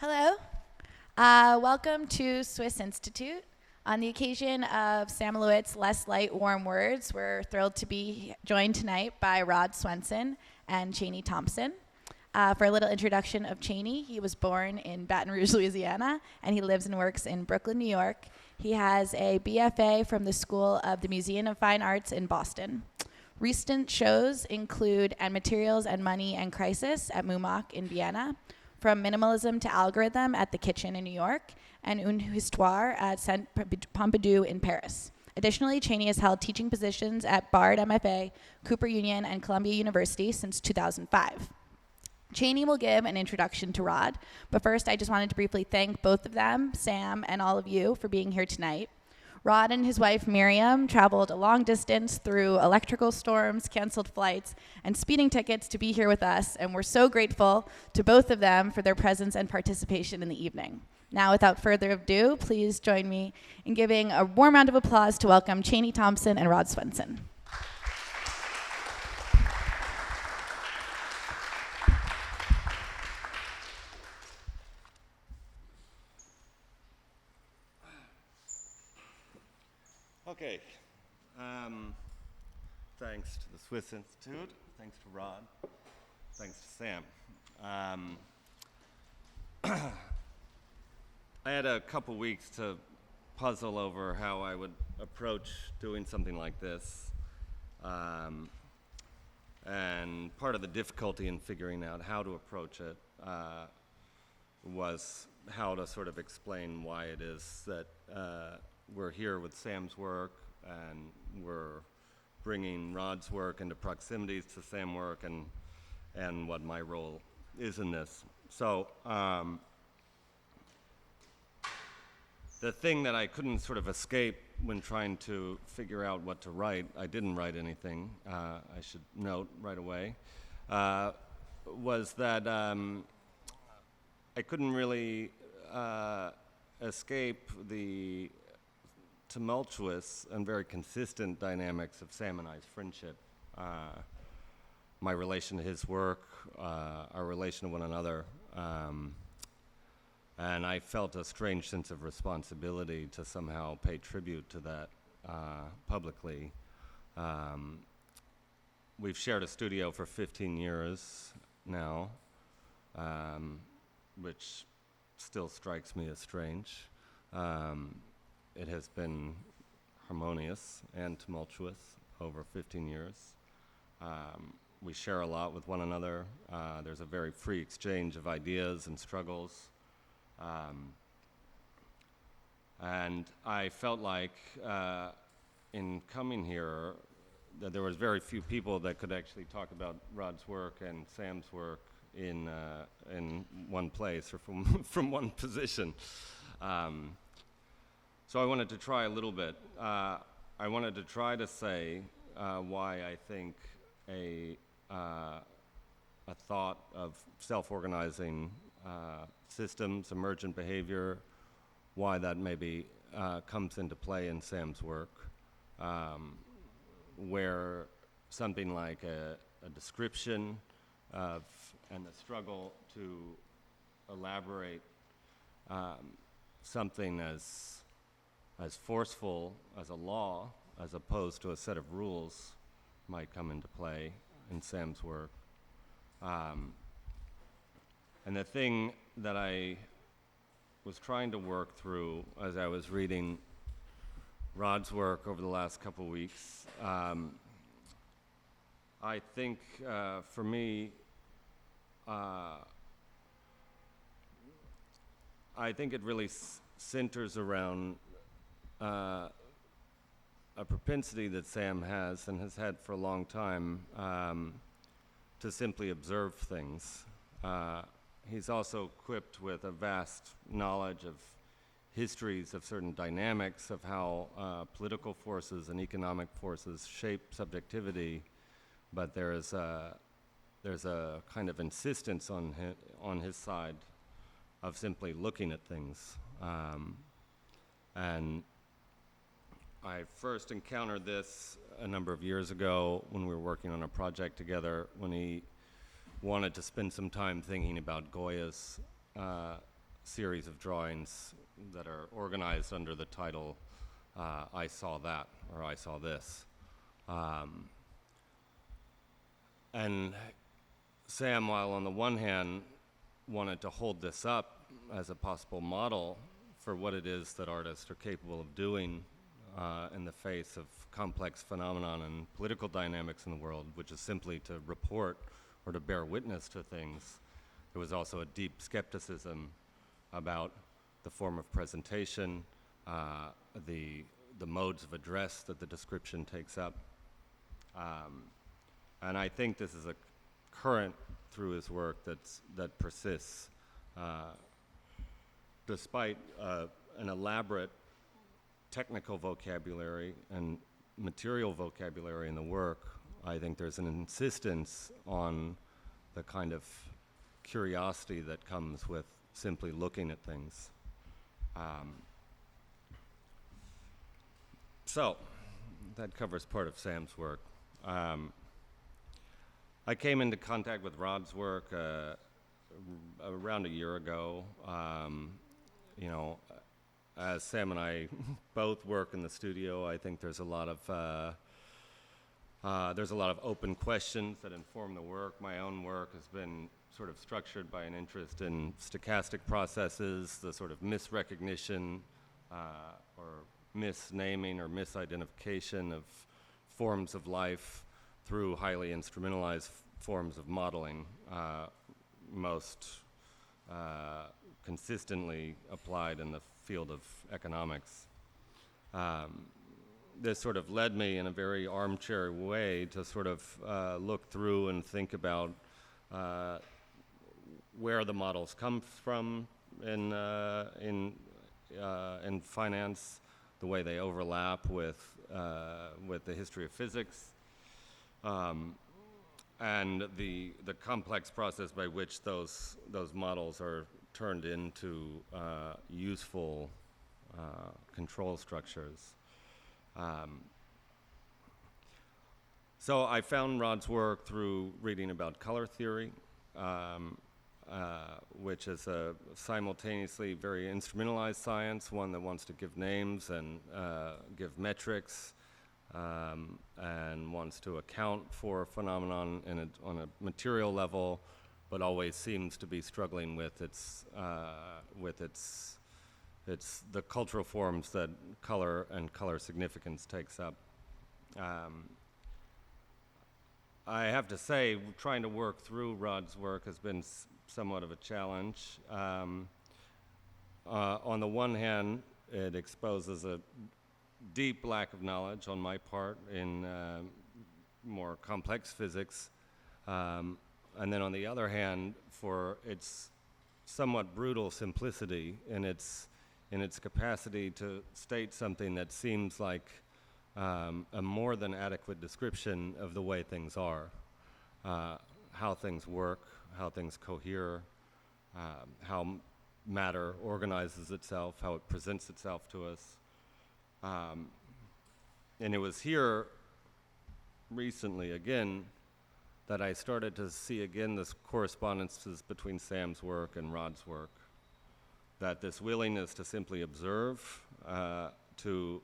Hello. Welcome to Swiss Institute. On the occasion of Sam Lewitt's Less Light, Warm Words, we're thrilled to be joined tonight by Rod Swenson and Cheney Thompson. For a little introduction of Cheney, he was born in Baton Rouge, Louisiana, and he lives and works in Brooklyn, New York. He has a BFA from the School of the Museum of Fine Arts in Boston. Recent shows include And Materials and Money and Crisis at MUMOC in Vienna, From Minimalism to Algorithm at The Kitchen in New York, and Une Histoire at Saint Pompidou in Paris. Additionally, Cheney has held teaching positions at Bard MFA, Cooper Union, and Columbia University since 2005. Cheney will give an introduction to Rod, but first I just wanted to briefly thank both of them, Sam and all of you, for being here tonight. Rod and his wife Miriam traveled a long distance through electrical storms, canceled flights, and speeding tickets to be here with us, and we're so grateful to both of them for their presence and participation in the evening. Now, without further ado, please join me in giving a warm round of applause to welcome Cheney Thompson and Rod Swenson. Okay, thanks to the Swiss Institute, thanks to Rod, thanks to Sam. I had a couple weeks to puzzle over how I would approach doing something like this. And part of the difficulty in figuring out how to approach it was how to sort of explain why it is that we're here with Sam's work, and we're bringing Rod's work into proximities to Sam's work, and what my role is in this. So the thing that I couldn't sort of escape when trying to figure out what to write, I didn't write anything, I should note right away, was that I couldn't really escape the tumultuous and very consistent dynamics of Sam and I's friendship, my relation to his work, our relation to one another, and I felt a strange sense of responsibility to somehow pay tribute to that publicly. We've shared a studio for 15 years now, which still strikes me as strange. It has been harmonious and tumultuous over 15 years. We share a lot with one another. There's a very free exchange of ideas and struggles. And I felt like in coming here that there was very few people that could actually talk about Rod's work and Sam's work in one place or from one position. So I wanted to try a little bit. I wanted to try to say why I think a thought of self-organizing systems, emergent behavior, why that maybe comes into play in Sam's work, where something like a description of and the struggle to elaborate something as forceful as a law, as opposed to a set of rules, might come into play in Sam's work. And the thing that I was trying to work through as I was reading Rod's work over the last couple weeks, I think for me, I think it really centers around a propensity that Sam has and has had for a long time to simply observe things. He's also equipped with a vast knowledge of histories of certain dynamics of how political forces and economic forces shape subjectivity, but there's a kind of insistence on his side of simply looking at things. And I first encountered this a number of years ago when we were working on a project together, when he wanted to spend some time thinking about Goya's series of drawings that are organized under the title I Saw That, or I Saw This. And Sam, while on the one hand wanted to hold this up as a possible model for what it is that artists are capable of doing in the face of complex phenomenon and political dynamics in the world, which is simply to report or to bear witness to things, there was also a deep skepticism about the form of presentation, the modes of address that the description takes up. And I think this is a current through his work that persists. Despite an elaborate technical vocabulary and material vocabulary in the work, I think there's an insistence on the kind of curiosity that comes with simply looking at things. So, that covers part of Sam's work. I came into contact with Rod's work around a year ago. As Sam and I both work in the studio, I think there's a lot of open questions that inform the work. My own work has been sort of structured by an interest in stochastic processes, the sort of misrecognition or misnaming or misidentification of forms of life through highly instrumentalized forms of modeling, most consistently applied in the field of economics. This sort of led me in a very armchair way to sort of look through and think about where the models come from in finance, the way they overlap with the history of physics, and the complex process by which those models are turned into useful control structures. So I found Rod's work through reading about color theory, which is a simultaneously very instrumentalized science, one that wants to give names and give metrics, and wants to account for a phenomenon on a material level, but always seems to be struggling with the cultural forms that color and color significance takes up. I have to say, trying to work through Rod's work has been somewhat of a challenge. On the one hand, it exposes a deep lack of knowledge on my part in more complex physics, and then on the other hand, for its somewhat brutal simplicity in its capacity to state something that seems like a more than adequate description of the way things are, how things work, how things cohere, how matter organizes itself, how it presents itself to us. And it was here recently again that I started to see again this correspondences between Sam's work and Rod's work, that this willingness to simply observe, to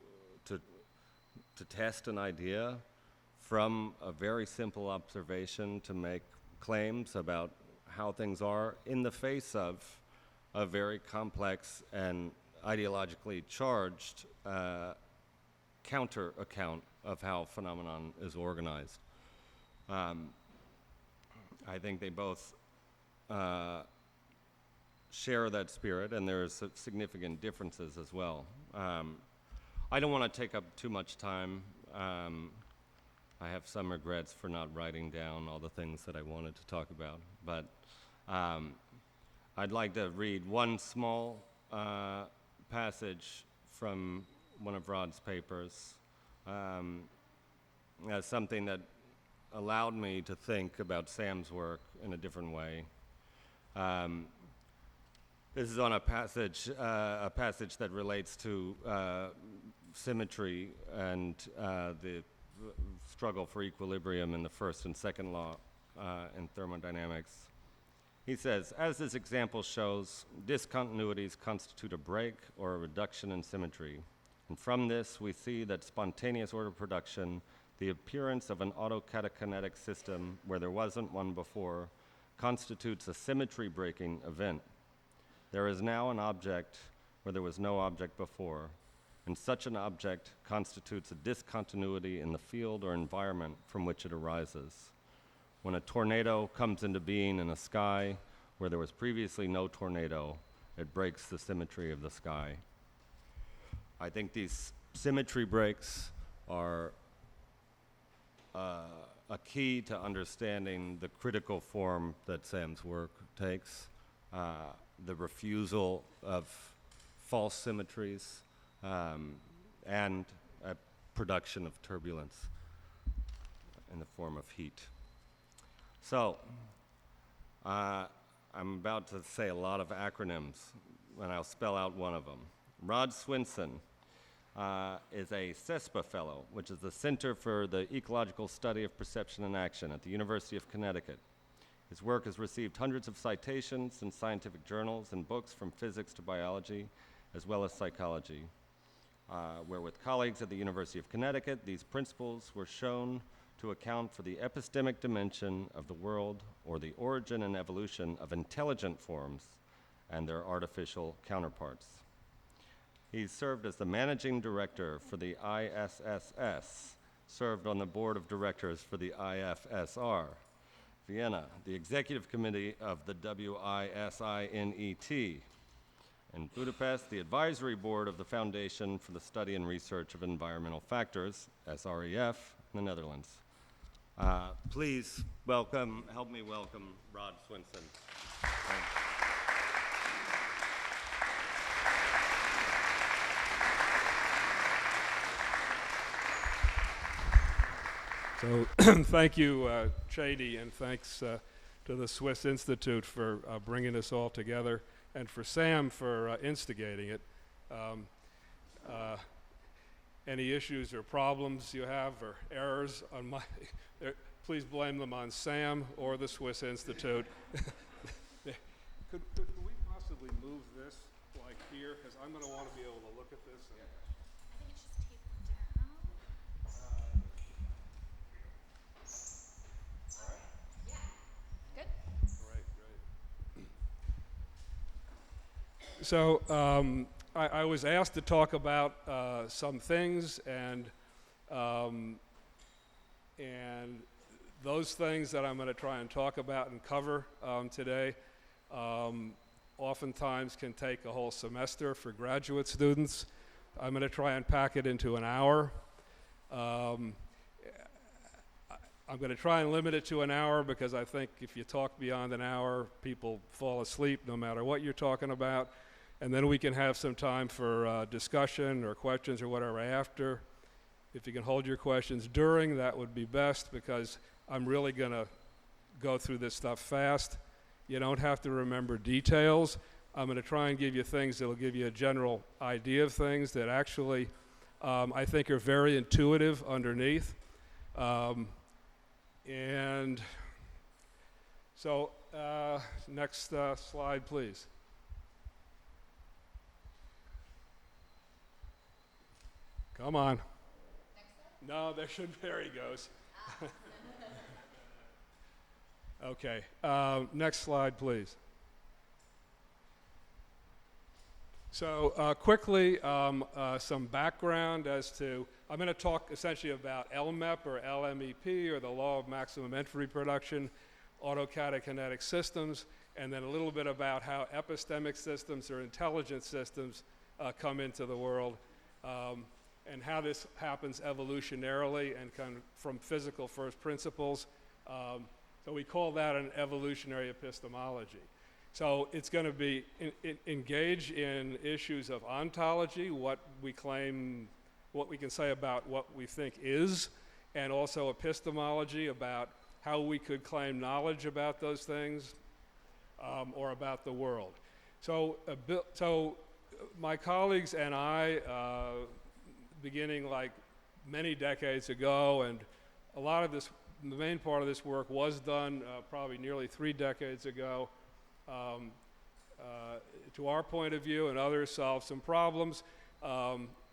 test an idea from a very simple observation to make claims about how things are in the face of a very complex and ideologically charged counter account of how phenomenon is organized. I think they both share that spirit, and there's significant differences as well. I don't want to take up too much time. I have some regrets for not writing down all the things that I wanted to talk about, but I'd like to read one small passage from one of Rod's papers as something that allowed me to think about Sam's work in a different way. This is on a passage that relates to symmetry and the struggle for equilibrium in the first and second law in thermodynamics. He says, as this example shows, discontinuities constitute a break or a reduction in symmetry. And from this, we see that spontaneous order production, the appearance of an autocatakinetic system where there wasn't one before, constitutes a symmetry-breaking event. There is now an object where there was no object before, and such an object constitutes a discontinuity in the field or environment from which it arises. When a tornado comes into being in a sky where there was previously no tornado, it breaks the symmetry of the sky. I think these symmetry breaks are a key to understanding the critical form that Sam's work takes, the refusal of false symmetries, and a production of turbulence in the form of heat. So, I'm about to say a lot of acronyms, and I'll spell out one of them. Rod Swenson is a CESPA Fellow, which is the Center for the Ecological Study of Perception and Action at the University of Connecticut. His work has received hundreds of citations in scientific journals and books from physics to biology, as well as psychology, where with colleagues at the University of Connecticut, these principles were shown to account for the epistemic dimension of the world or the origin and evolution of intelligent forms and their artificial counterparts. He served as the managing director for the ISSS, served on the board of directors for the IFSR, Vienna, the executive committee of the WISINET, in Budapest, the advisory board of the Foundation for the Study and Research of Environmental Factors, SREF, in the Netherlands. Please help me welcome Rod Swenson. So thank you, Chady, and thanks to the Swiss Institute for bringing this all together, and for Sam for instigating it. Any issues or problems you have or errors on my, please blame them on Sam or the Swiss Institute. Could we possibly move this like here? Because I'm going to want to be able to look at this. And, I think it's just taped down. Good. Great. So I was asked to talk about some things, and those things that I'm going to try and talk about and cover today oftentimes can take a whole semester for graduate students. I'm going to try and pack it into an hour. I'm going to try and limit it to an hour because I think if you talk beyond an hour, people fall asleep no matter what you're talking about. And then we can have some time for discussion or questions or whatever after. If you can hold your questions during, that would be best, because I'm really going to go through this stuff fast. You don't have to remember details. I'm going to try and give you things that will give you a general idea of things that actually I think are very intuitive underneath. And so next slide, please. Come on. No, there should, there he goes. Okay, next slide, please. So quickly, some background as to, I'm going to talk essentially about LMEP or LMEP, or the law of maximum entropy production, autocatakinetic systems, and then a little bit about how epistemic systems or intelligent systems come into the world. And how this happens evolutionarily and kind of from physical first principles. So we call that an evolutionary epistemology. So it's going to be engage in issues of ontology, what we claim, what we can say about what we think is, and also epistemology, about how we could claim knowledge about those things or about the world. So, so my colleagues and I, beginning like many decades ago, and a lot of this, the main part of this work was done probably nearly 3 decades ago, to our point of view, and others solve some problems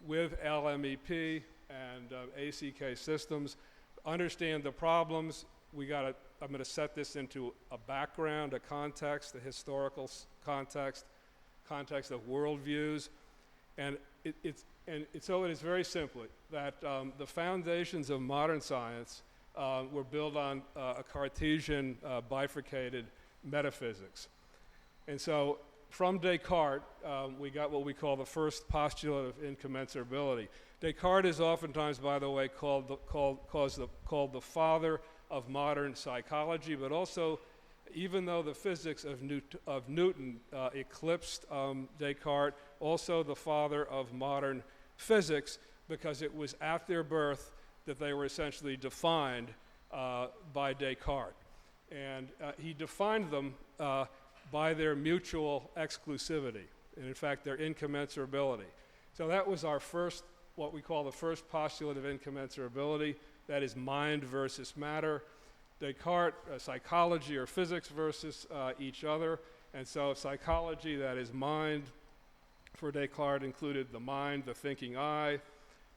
with LMEP and ACK systems. Understand the problems. I'm going to set this into a background, a context, a historical context of worldviews, and so it is very simply that the foundations of modern science were built on a Cartesian bifurcated metaphysics. And so from Descartes, we got what we call the first postulate of incommensurability. Descartes is oftentimes, by the way, called the father of modern psychology, but also, even though the physics of Newton eclipsed Descartes, also the father of modern physics, because it was at their birth that they were essentially defined by Descartes. And he defined them by their mutual exclusivity, and in fact, their incommensurability. So that was our first, what we call the first postulate of incommensurability, that is mind versus matter. Descartes, psychology or physics versus each other, and so psychology, that is mind, for Descartes included the mind, the thinking I,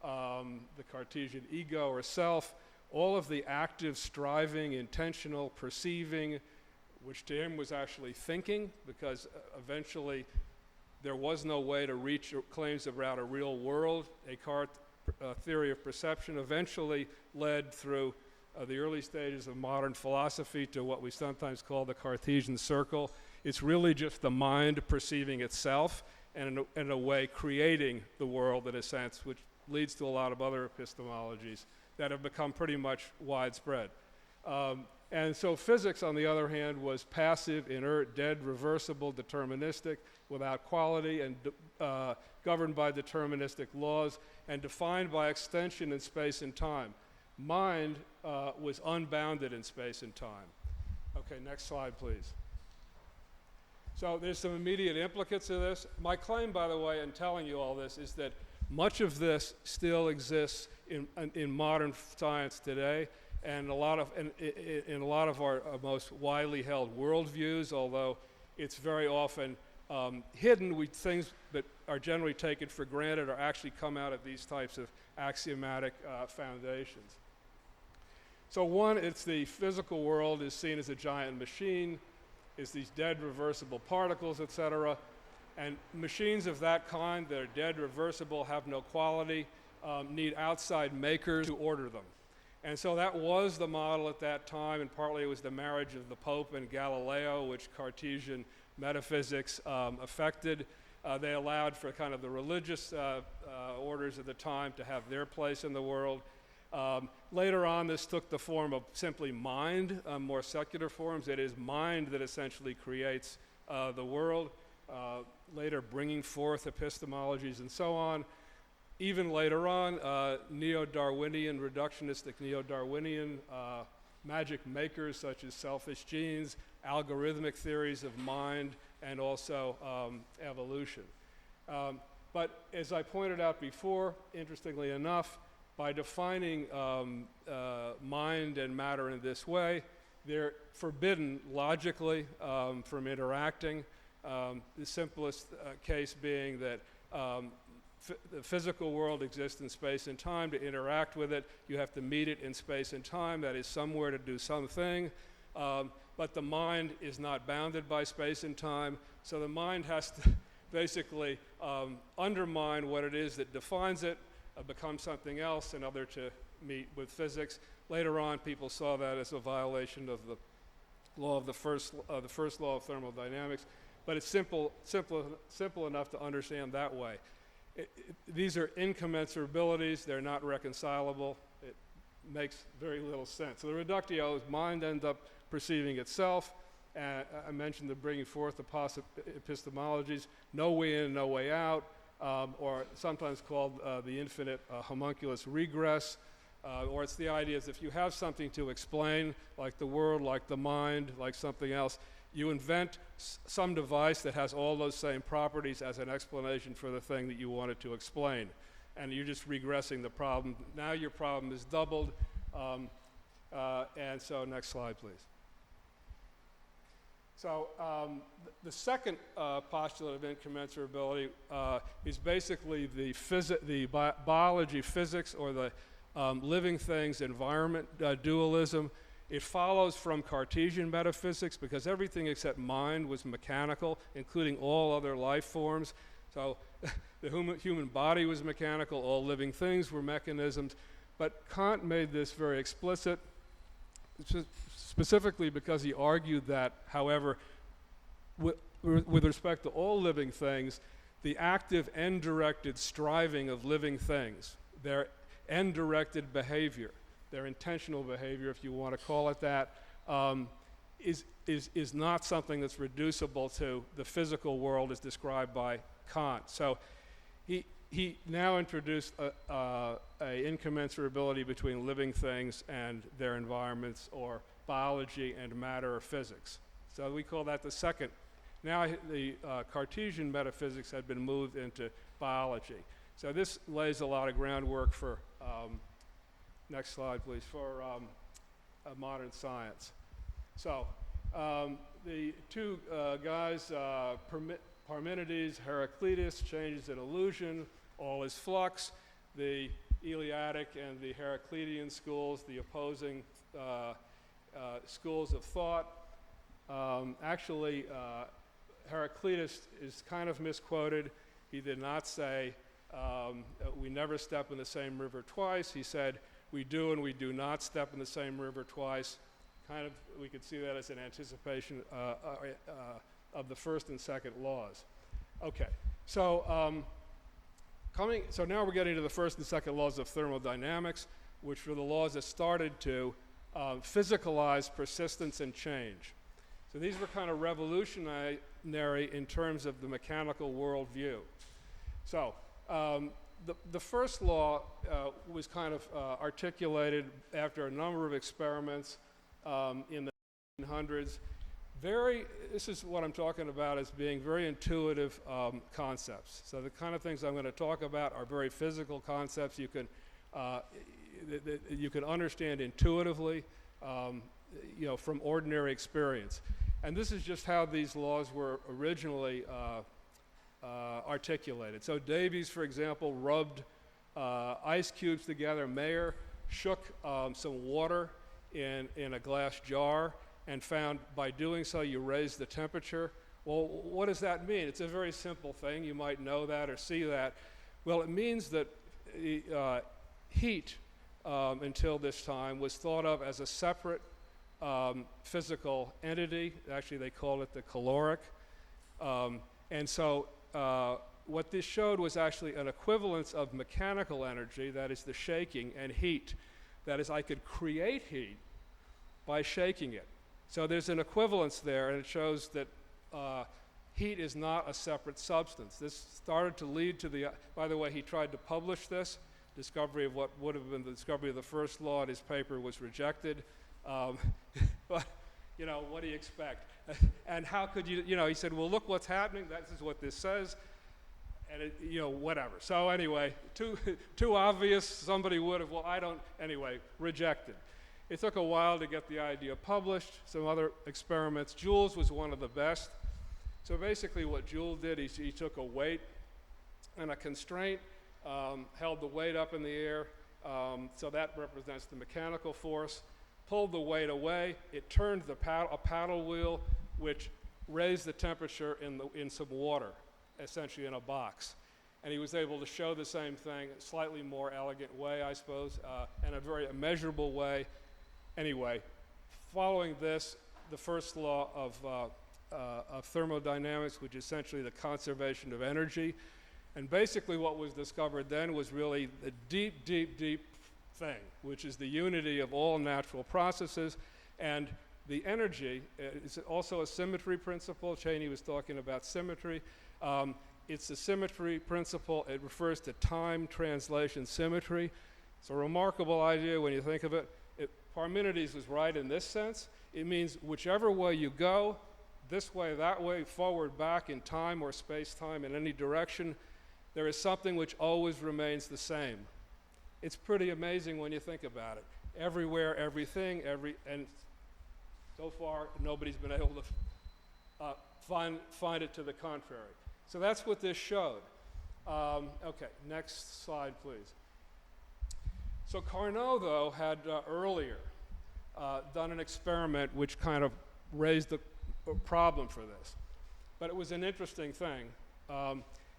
the Cartesian ego or self, all of the active, striving, intentional, perceiving, which to him was actually thinking, because eventually there was no way to reach claims about a real world. Descartes' theory of perception eventually led through the early stages of modern philosophy to what we sometimes call the Cartesian circle. It's really just the mind perceiving itself and in a way creating the world in a sense, which leads to a lot of other epistemologies that have become pretty much widespread. And so physics, on the other hand, was passive, inert, dead, reversible, deterministic, without quality, and governed by deterministic laws, and defined by extension in space and time. Mind was unbounded in space and time. Okay, next slide, please. So there's some immediate implicates of this. My claim, by the way, in telling you all this, is that much of this still exists in modern science today, and in a lot of our most widely held worldviews, although it's very often hidden. Things that are generally taken for granted are actually come out of these types of axiomatic foundations. So one, it's the physical world is seen as a giant machine, is these dead reversible particles, etc. And machines of that kind that are dead reversible, have no quality, need outside makers to order them. And so that was the model at that time, and partly it was the marriage of the Pope and Galileo, which Cartesian metaphysics affected. They allowed for kind of the religious orders of the time to have their place in the world. Later on, this took the form of simply mind, more secular forms. It is mind that essentially creates the world, later bringing forth epistemologies and so on. Even later on, neo-Darwinian, reductionistic neo-Darwinian magic makers such as selfish genes, algorithmic theories of mind, and also evolution. But as I pointed out before, interestingly enough, by defining mind and matter in this way, they're forbidden logically from interacting. The simplest case being that the physical world exists in space and time. To interact with it, you have to meet it in space and time, that is somewhere to do something. But the mind is not bounded by space and time, so the mind has to basically undermine what it is that defines it, become something else in order to meet with physics. Later on, people saw that as a violation of the law of the first law of thermodynamics, but it's simple enough to understand that way. These are incommensurabilities, they're not reconcilable. It makes very little sense. So the reductio is mind ends up perceiving itself. I mentioned the bringing forth the epistemologies, no way in, no way out, or sometimes called the infinite homunculus regress, or it's the idea is if you have something to explain, like the world, like the mind, like something else, you invent some device that has all those same properties as an explanation for the thing that you wanted to explain. And you're just regressing the problem. Now your problem is doubled. And so next slide, please. So the second postulate of incommensurability is basically the biology physics, or the living things environment dualism. It follows from Cartesian metaphysics, because everything except mind was mechanical, including all other life forms. So the human body was mechanical, all living things were mechanisms. But Kant made this very explicit, specifically because he argued that, however, with respect to all living things, the active end-directed striving of living things, their end-directed behavior, their intentional behavior, if you want to call it that, is not something that's reducible to the physical world as described by Kant. So he now introduced a incommensurability between living things and their environments, or biology and matter or physics. So we call that the second. Now the Cartesian metaphysics had been moved into biology. So this lays a lot of groundwork for, next slide please, for modern science. So the two guys, Parmenides, Heraclitus, changes in illusion, all is flux. The Eleatic and the Heraclitean schools, the opposing schools of thought. Actually, Heraclitus is kind of misquoted. He did not say, we never step in the same river twice. He said, we do and we do not step in the same river twice. Kind of, we could see that as an anticipation of the first and second laws. Okay, so so now we're getting to the first and second laws of thermodynamics, which were the laws that started to physicalize persistence and change. So these were kind of revolutionary in terms of the mechanical worldview. So the first law was kind of articulated after a number of experiments in the 1900s. This is what I'm talking about as being very intuitive concepts. So the kind of things I'm going to talk about are very physical concepts you can understand intuitively, from ordinary experience. And this is just how these laws were originally articulated. So Davies, for example, rubbed ice cubes together. Mayer shook some water in a glass jar and found by doing so you raise the temperature. Well, what does that mean? It's a very simple thing. You might know that or see that. Well, it means that heat until this time was thought of as a separate physical entity. Actually, they called it the caloric. And so what this showed was actually an equivalence of mechanical energy, that is the shaking, and heat. That is, I could create heat by shaking it. So there's an equivalence there, and it shows that heat is not a separate substance. This started to lead to the, by the way, he tried to publish this. Discovery of what would have been the discovery of the first law in his paper was rejected. But, what do you expect? And how could you, he said, well, look what's happening. This is what this says. And, whatever. So anyway, too obvious. Somebody would have, rejected. It took a while to get the idea published. Some other experiments. Joule's was one of the best. So basically what Joule did, he took a weight and a constraint, held the weight up in the air, so that represents the mechanical force, pulled the weight away, it turned a paddle wheel, which raised the temperature in some water, essentially in a box. And he was able to show the same thing, a slightly more elegant way, I suppose, and a very measurable way. Anyway, following this, the first law of thermodynamics, which is essentially the conservation of energy. And basically what was discovered then was really the deep, deep, deep thing, which is the unity of all natural processes. And the energy is also a symmetry principle. Cheney was talking about symmetry. It's a symmetry principle. It refers to time translation symmetry. It's a remarkable idea when you think of it. Parmenides was right in this sense. It means whichever way you go, this way, that way, forward, back in time or space-time, in any direction, there is something which always remains the same. It's pretty amazing when you think about it. Everywhere, everything, and so far, nobody's been able to find it to the contrary. So that's what this showed. Okay, next slide, please. So Carnot, though, had earlier done an experiment which kind of raised the problem for this. But it was an interesting thing.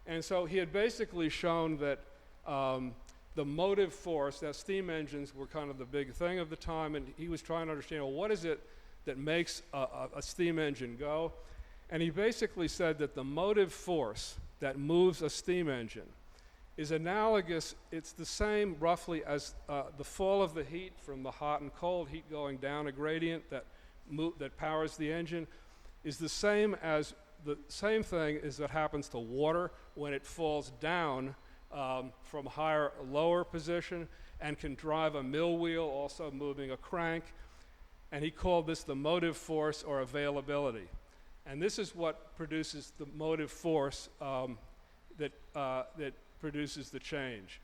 And so he had basically shown that the motive force, that steam engines were kind of the big thing of the time, and he was trying to understand, well, what is it that makes a steam engine go? And he basically said that the motive force that moves a steam engine is analogous, it's the same roughly as the fall of the heat from the hot and cold, heat going down a gradient that powers the engine, is the same thing as that happens to water when it falls down from higher, lower position and can drive a mill wheel, also moving a crank. And he called this the motive force or availability. And this is what produces the motive force that produces the change.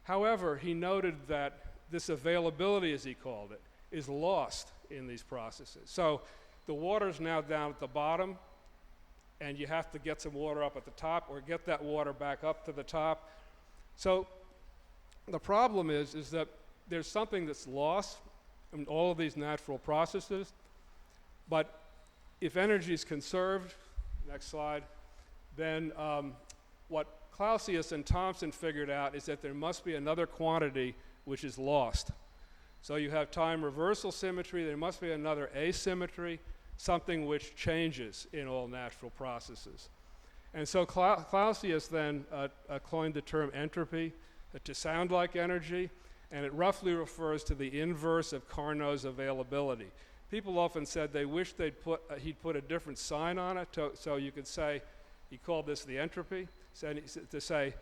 However, he noted that this availability, as he called it, is lost in these processes. So the water's now down at the bottom, and you have to get some water up at the top or get that water back up to the top. So the problem is that there's something that's lost in all of these natural processes, but if energy is conserved, next slide, then what Clausius and Thomson figured out is that there must be another quantity which is lost. So you have time reversal symmetry, there must be another asymmetry, something which changes in all natural processes. And so Clausius then coined the term entropy to sound like energy, and it roughly refers to the inverse of Carnot's availability. People often said they wish he'd put a different sign on it, so you could say, he called this the entropy, to say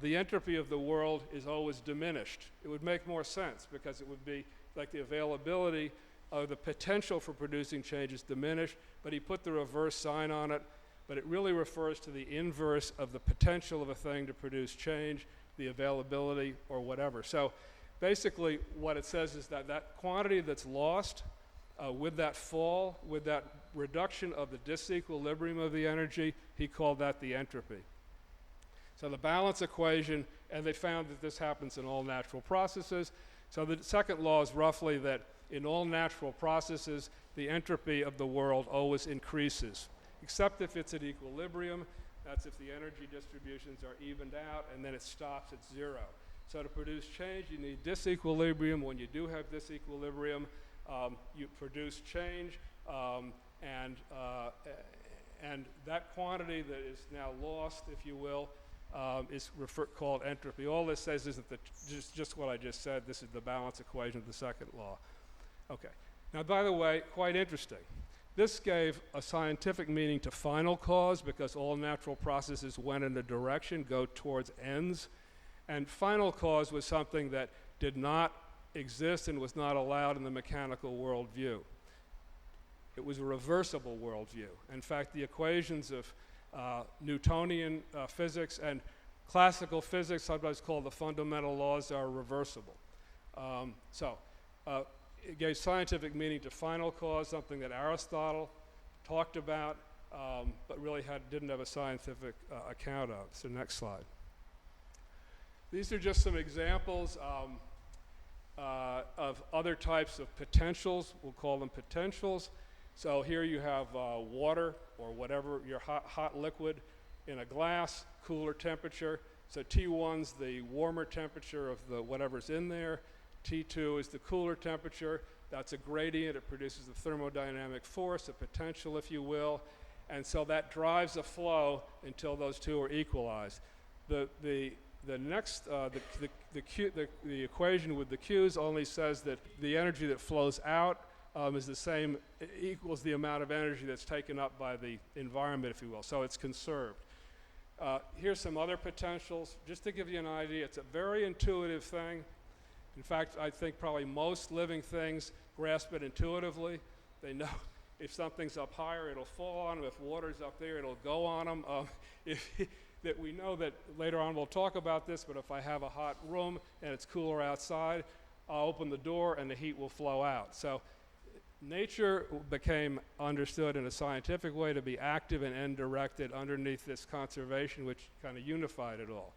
the entropy of the world is always diminished. It would make more sense because it would be like the availability of the potential for producing change is diminished, but he put the reverse sign on it, but it really refers to the inverse of the potential of a thing to produce change, the availability or whatever. So basically what it says is that that quantity that's lost with that fall, with that reduction of the disequilibrium of the energy, he called that the entropy. So the balance equation, and they found that this happens in all natural processes. So the second law is roughly that in all natural processes, the entropy of the world always increases, except if it's at equilibrium. That's if the energy distributions are evened out, and then it stops at zero. So to produce change, you need disequilibrium. When you do have disequilibrium, you produce change, and that quantity that is now lost, if you will, is called entropy. All this says is that just what I just said, this is the balance equation of the second law. Okay. Now, by the way, quite interesting. This gave a scientific meaning to final cause because all natural processes went in a direction, go towards ends. And final cause was something that did not exist and was not allowed in the mechanical worldview. It was a reversible worldview. In fact, the equations of Newtonian physics and classical physics, sometimes called the fundamental laws, are reversible. It gave scientific meaning to final cause, something that Aristotle talked about, but really didn't have a scientific account of. So next slide. These are just some examples of other types of potentials. We'll call them potentials. So here you have water or whatever, your hot liquid in a glass, cooler temperature. So T1's the warmer temperature of the whatever's in there. T2 is the cooler temperature. That's a gradient. It produces a thermodynamic force, a potential, if you will. And so that drives a flow until those two are equalized. The equation with the Q's only says that the energy that flows out is the same, equals the amount of energy that's taken up by the environment, if you will. So it's conserved. Here's some other potentials. Just to give you an idea, it's a very intuitive thing. In fact, I think probably most living things grasp it intuitively. They know if something's up higher, it'll fall on them. If water's up there, it'll go on them. That we know that later on we'll talk about this, but if I have a hot room and it's cooler outside, I'll open the door and the heat will flow out. So nature became understood in a scientific way to be active and end-directed underneath this conservation, which kind of unified it all.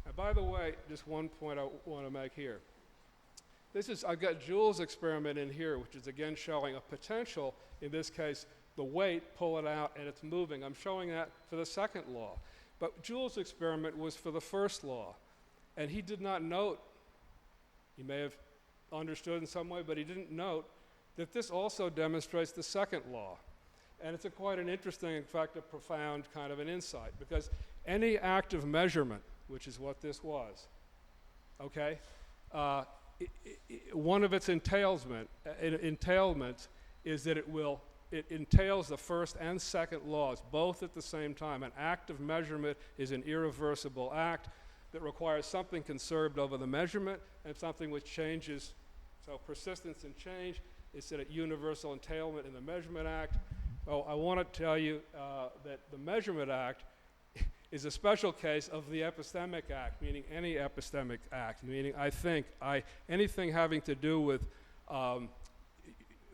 And by the way, just one point I want to make here. I've got Joule's experiment in here, which is again showing a potential, in this case, the weight, pull it out, and it's moving. I'm showing that for the second law. But Joule's experiment was for the first law. And he did not note, he may have understood in some way, but he didn't note that this also demonstrates the second law. And it's quite an interesting, in fact, a profound kind of an insight, because any active measurement, which is what this was, okay, one of its entailments is that it entails the first and second laws, both at the same time. An active measurement is an irreversible act that requires something conserved over the measurement and something which changes. So persistence and change is at a universal entailment in the measurement act. Oh, I want to tell you that the measurement act is a special case of the epistemic act, meaning any epistemic act, meaning anything having to do with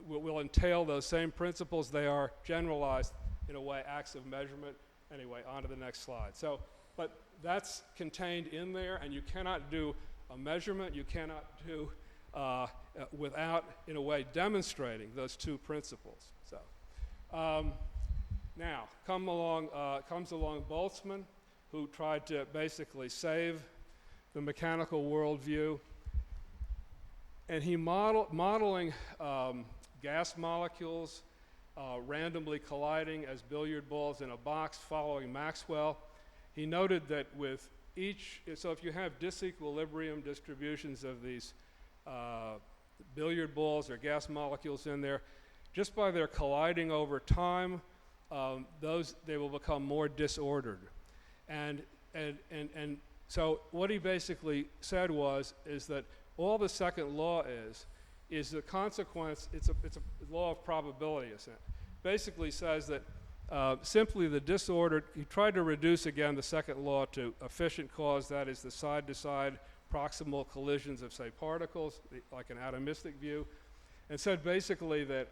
will entail those same principles. They are generalized, in a way, acts of measurement. Anyway, on to the next slide. So, but that's contained in there, and you cannot do a measurement, you cannot do without, in a way, demonstrating those two principles. So, now, comes along Boltzmann, who tried to basically save the mechanical worldview, and he modeling gas molecules randomly colliding as billiard balls in a box following Maxwell. He noted that with so if you have disequilibrium distributions of these billiard balls or gas molecules in there, just by their colliding over time, they will become more disordered. And so what he basically said is that all the second law is the consequence. It's a law of probability. Basically says that simply the disordered. He tried to reduce again the second law to efficient cause, that is the side-to-side proximal collisions of, say, particles, like an atomistic view, and said basically that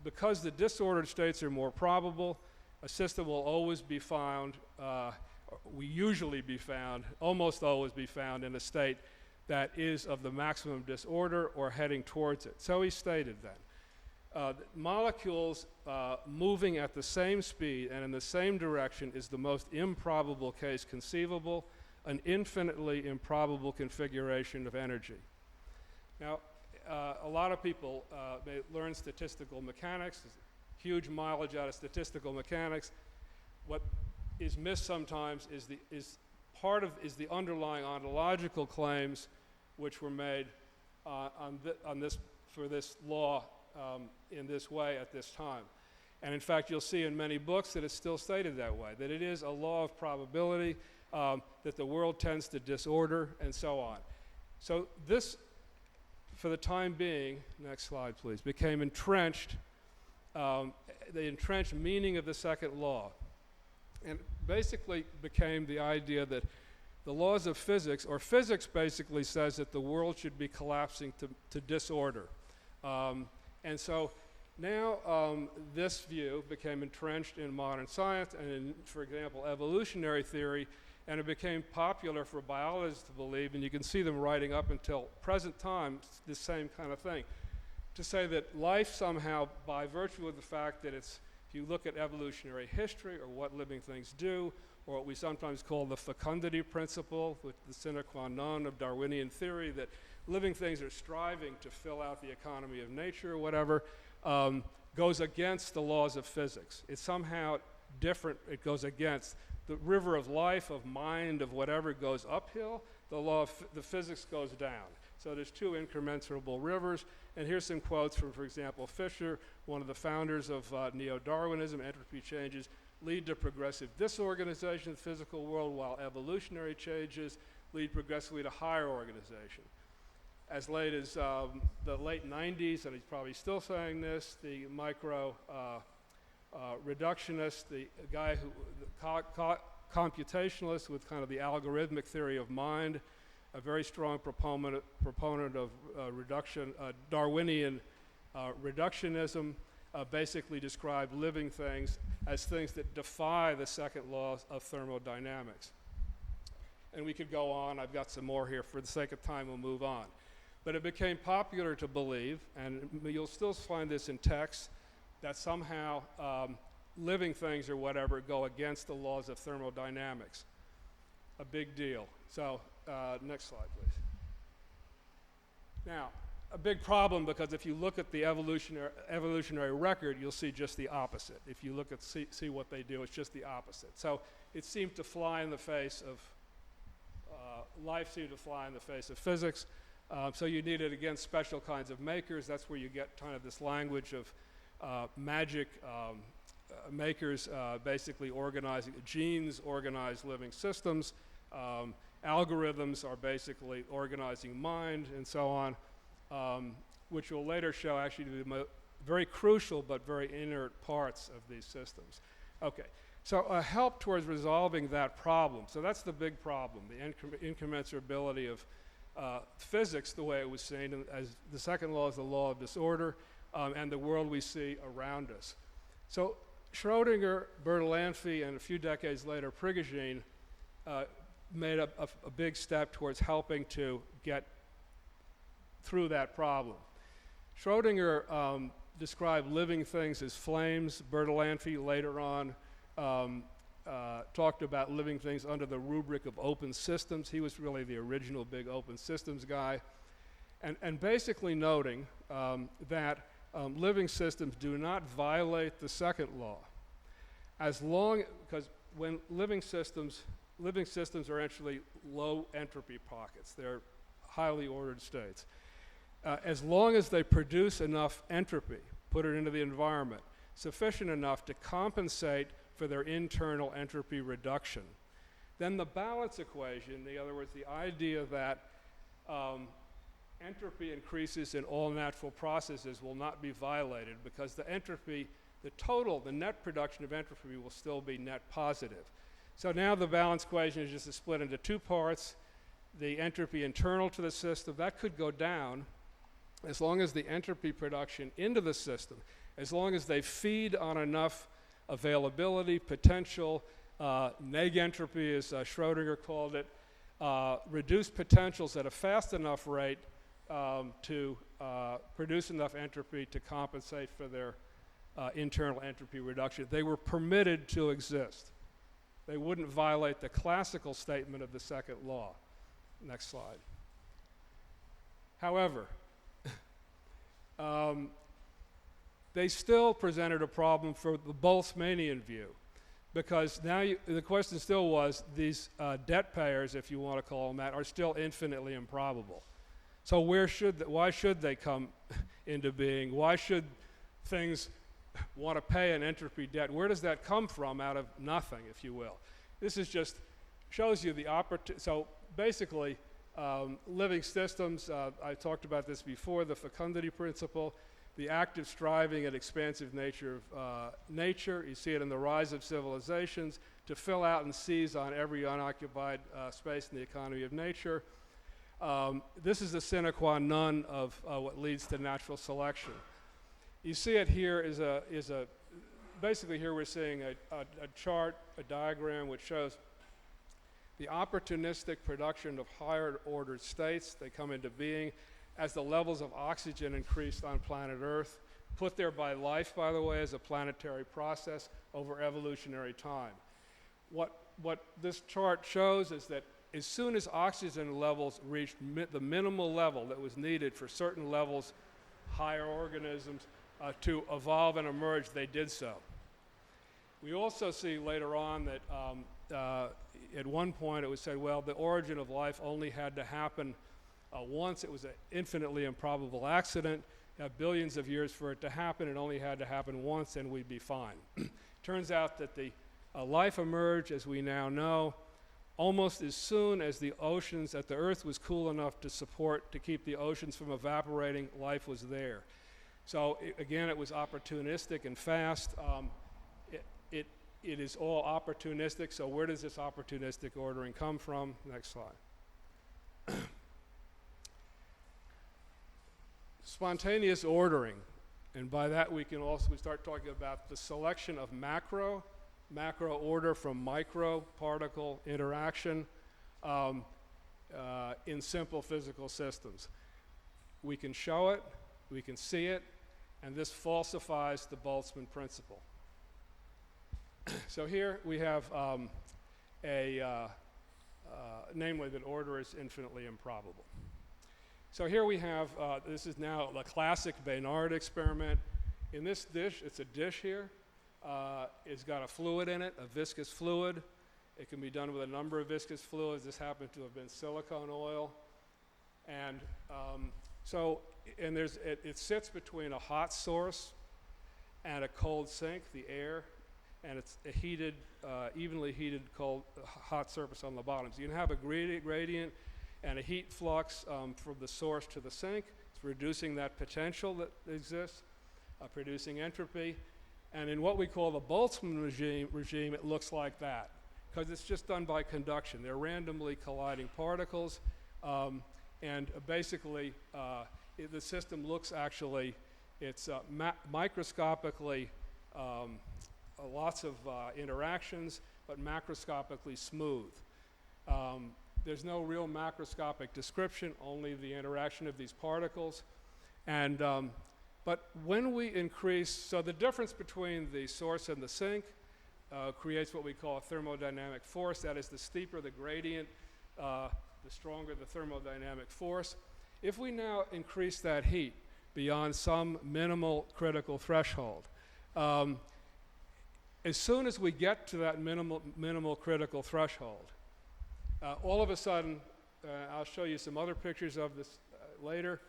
because the disordered states are more probable, a system will always be found, almost always be found in a state that is of the maximum disorder or heading towards it. So he stated then, molecules moving at the same speed and in the same direction is the most improbable case conceivable, an infinitely improbable configuration of energy. Now, a lot of people may learn statistical mechanics, huge mileage out of statistical mechanics. What is missed sometimes is the underlying ontological claims which were made for this law in this way at this time. And in fact, you'll see in many books that it's still stated that way, that it is a law of probability, that the world tends to disorder, and so on. So this, for the time being, next slide please, became entrenched, the entrenched meaning of the second law. And basically became the idea that the laws of physics, or physics basically says that the world should be collapsing to disorder. And so now this view became entrenched in modern science and in, for example, evolutionary theory, and it became popular for biologists to believe, and you can see them writing up until present time the same kind of thing, to say that life somehow, by virtue of the fact that it's, if you look at evolutionary history or what living things do, or what we sometimes call the fecundity principle, with the sine qua non of Darwinian theory, that living things are striving to fill out the economy of nature or whatever, goes against the laws of physics. It's somehow different. It goes against the river of life, of mind, of whatever goes uphill. The law of the physics goes down. So there's two incommensurable rivers. And here's some quotes from, for example, Fisher, one of the founders of neo-Darwinism. Entropy changes lead to progressive disorganization of the physical world, while evolutionary changes lead progressively to higher organization. As late as the late 90s, and he's probably still saying this, the micro reductionist, the guy who, the computationalist with kind of the algorithmic theory of mind, a very strong proponent of reduction, Darwinian Reductionism basically described living things as things that defy the second law of thermodynamics. And we could go on. I've got some more here. For the sake of time, we'll move on. But it became popular to believe, and you'll still find this in texts, that somehow living things or whatever go against the laws of thermodynamics. A big deal. So next slide, please. Now, a big problem, because if you look at the evolutionary record, you'll see just the opposite. If you look at see what they do, it's just the opposite. So it seemed to fly in the face of life seemed to fly in the face of physics. So you needed, again, special kinds of makers. That's where you get kind of this language of magic makers basically organizing genes, organize living systems. Algorithms are basically organizing mind, and so on, which will later show actually to be very crucial but very inert parts of these systems. Okay, so a help towards resolving that problem. So that's the big problem, the incommensurability of physics, the way it was seen, as the second law is the law of disorder, and the world we see around us. So Schrödinger, Bertalanffy, and a few decades later, Prigogine made a big step towards helping to get through that problem. Schrödinger described living things as flames. Bertalanffy later on talked about living things under the rubric of open systems. He was really the original big open systems guy. And basically noting that living systems do not violate the second law. Because when living systems are actually low entropy pockets. They're highly ordered states. As long as they produce enough entropy, put it into the environment, sufficient enough to compensate for their internal entropy reduction, then the balance equation, in other words, the idea that entropy increases in all natural processes will not be violated, because the entropy, the net production of entropy will still be net positive. So now the balance equation is just split into two parts. The entropy internal to the system, that could go down as long as the entropy production into the system, as long as they feed on enough availability, potential, neg entropy, as Schrödinger called it, reduce potentials at a fast enough rate to produce enough entropy to compensate for their internal entropy reduction. They were permitted to exist. They wouldn't violate the classical statement of the second law. Next slide. However, they still presented a problem for the Boltzmannian view, because now the question still was, these debt payers, if you want to call them that, are still infinitely improbable. So why should they come into being? Why should things want to pay an entropy debt? Where does that come from? Out of nothing, if you will. This is just shows you the opportunity. So basically, living systems, I talked about this before, the fecundity principle, the active striving and expansive nature of nature. You see it in the rise of civilizations to fill out and seize on every unoccupied space in the economy of nature. This is the sine qua non of what leads to natural selection. You see it here basically here we're seeing a chart, a diagram which shows the opportunistic production of higher ordered states. They come into being as the levels of oxygen increased on planet Earth, put there by life, by the way, as a planetary process over evolutionary time. What this chart shows is that as soon as oxygen levels reached the minimal level that was needed for certain levels, higher organisms, to evolve and emerge, they did so. We also see later on that at one point it was said, well, the origin of life only had to happen once. It was an infinitely improbable accident. Billions of years for it to happen. It only had to happen once and we'd be fine. Turns out that the life emerged, as we now know, almost as soon as the oceans, that the Earth was cool enough to keep the oceans from evaporating, life was there. So again, it was opportunistic and fast. It is all opportunistic. So where does this opportunistic ordering come from? Next slide. Spontaneous ordering And by that we start talking about the selection of macro order from micro particle interaction in simple physical systems. We can show it, we can see it, and this falsifies the Boltzmann principle. So here we have namely that order is infinitely improbable. So here we have, this is now the classic Baynard experiment. In this dish, it's a dish here. It's got a fluid in it, a viscous fluid. It can be done with a number of viscous fluids. This happened to have been silicone oil. And it sits between a hot source and a cold sink, the air, and it's a heated, evenly heated hot surface on the bottom. So you can have a gradient and a heat flux from the source to the sink. It's reducing that potential that exists, producing entropy. And in what we call the Boltzmann regime, it looks like that, because it's just done by conduction. They're randomly colliding particles, and basically the system looks actually, it's microscopically lots of interactions, but macroscopically smooth. There's no real macroscopic description, only the interaction of these particles. And, but when we increase, so the difference between the source and the sink creates what we call a thermodynamic force. That is, the steeper the gradient, the stronger the thermodynamic force. If we now increase that heat beyond some minimal critical threshold, as soon as we get to that minimal critical threshold, all of a sudden, I'll show you some other pictures of this later,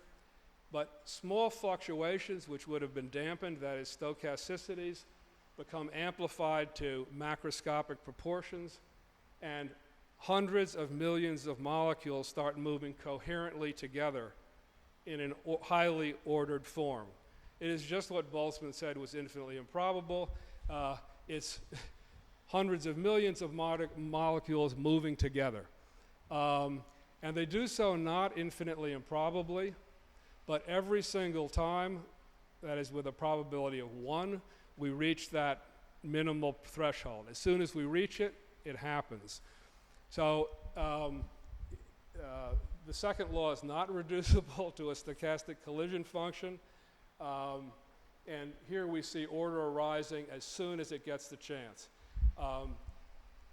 but small fluctuations which would have been dampened, that is stochasticities, become amplified to macroscopic proportions, and hundreds of millions of molecules start moving coherently together in a highly ordered form. It is just what Boltzmann said was infinitely improbable. It's hundreds of millions of molecules moving together. And they do so not infinitely improbably, but every single time, that is with a probability of 1, we reach that minimal threshold. As soon as we reach it, it happens. So the second law is not reducible to a stochastic collision function. And here we see order arising as soon as it gets the chance.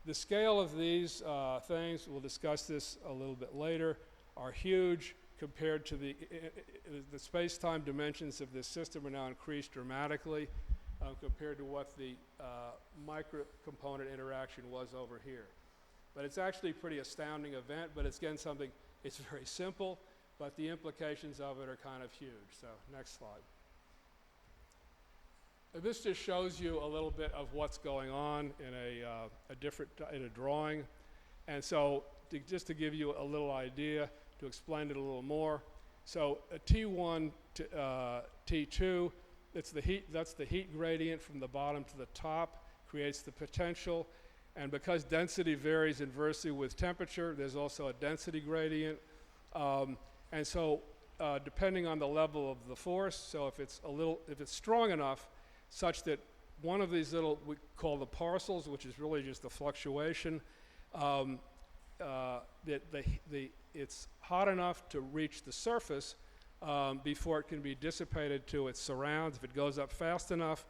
The scale of these things, we'll discuss this a little bit later, are huge compared to the space-time dimensions of this system are now increased dramatically compared to what the micro-component interaction was over here. But it's actually a pretty astounding event, but it's again something, it's very simple, but the implications of it are kind of huge. So next slide. This just shows you a little bit of what's going on in a drawing. And so just to give you a little idea, to explain it a little more. So a T1 to T2, that's the heat gradient from the bottom to the top, creates the potential. And because density varies inversely with temperature, there's also a density gradient. And so depending on the level of the force, so if it's strong enough such that one of these little, we call the parcels, which is really just the fluctuation, it's hot enough to reach the surface before it can be dissipated to its surrounds. If it goes up fast enough,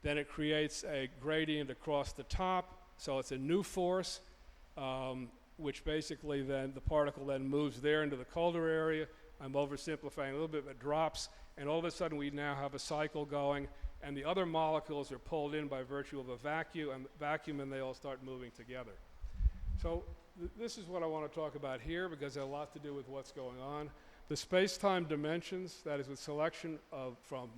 then it creates a gradient across the top. So it's a new force, which basically then the particle then moves there into the colder area. I'm oversimplifying a little bit, but drops, and all of a sudden we now have a cycle going, and the other molecules are pulled in by virtue of a vacuum, and they all start moving together. So this is what I want to talk about here, because it has a lot to do with what's going on. The space-time dimensions, that is with selection of from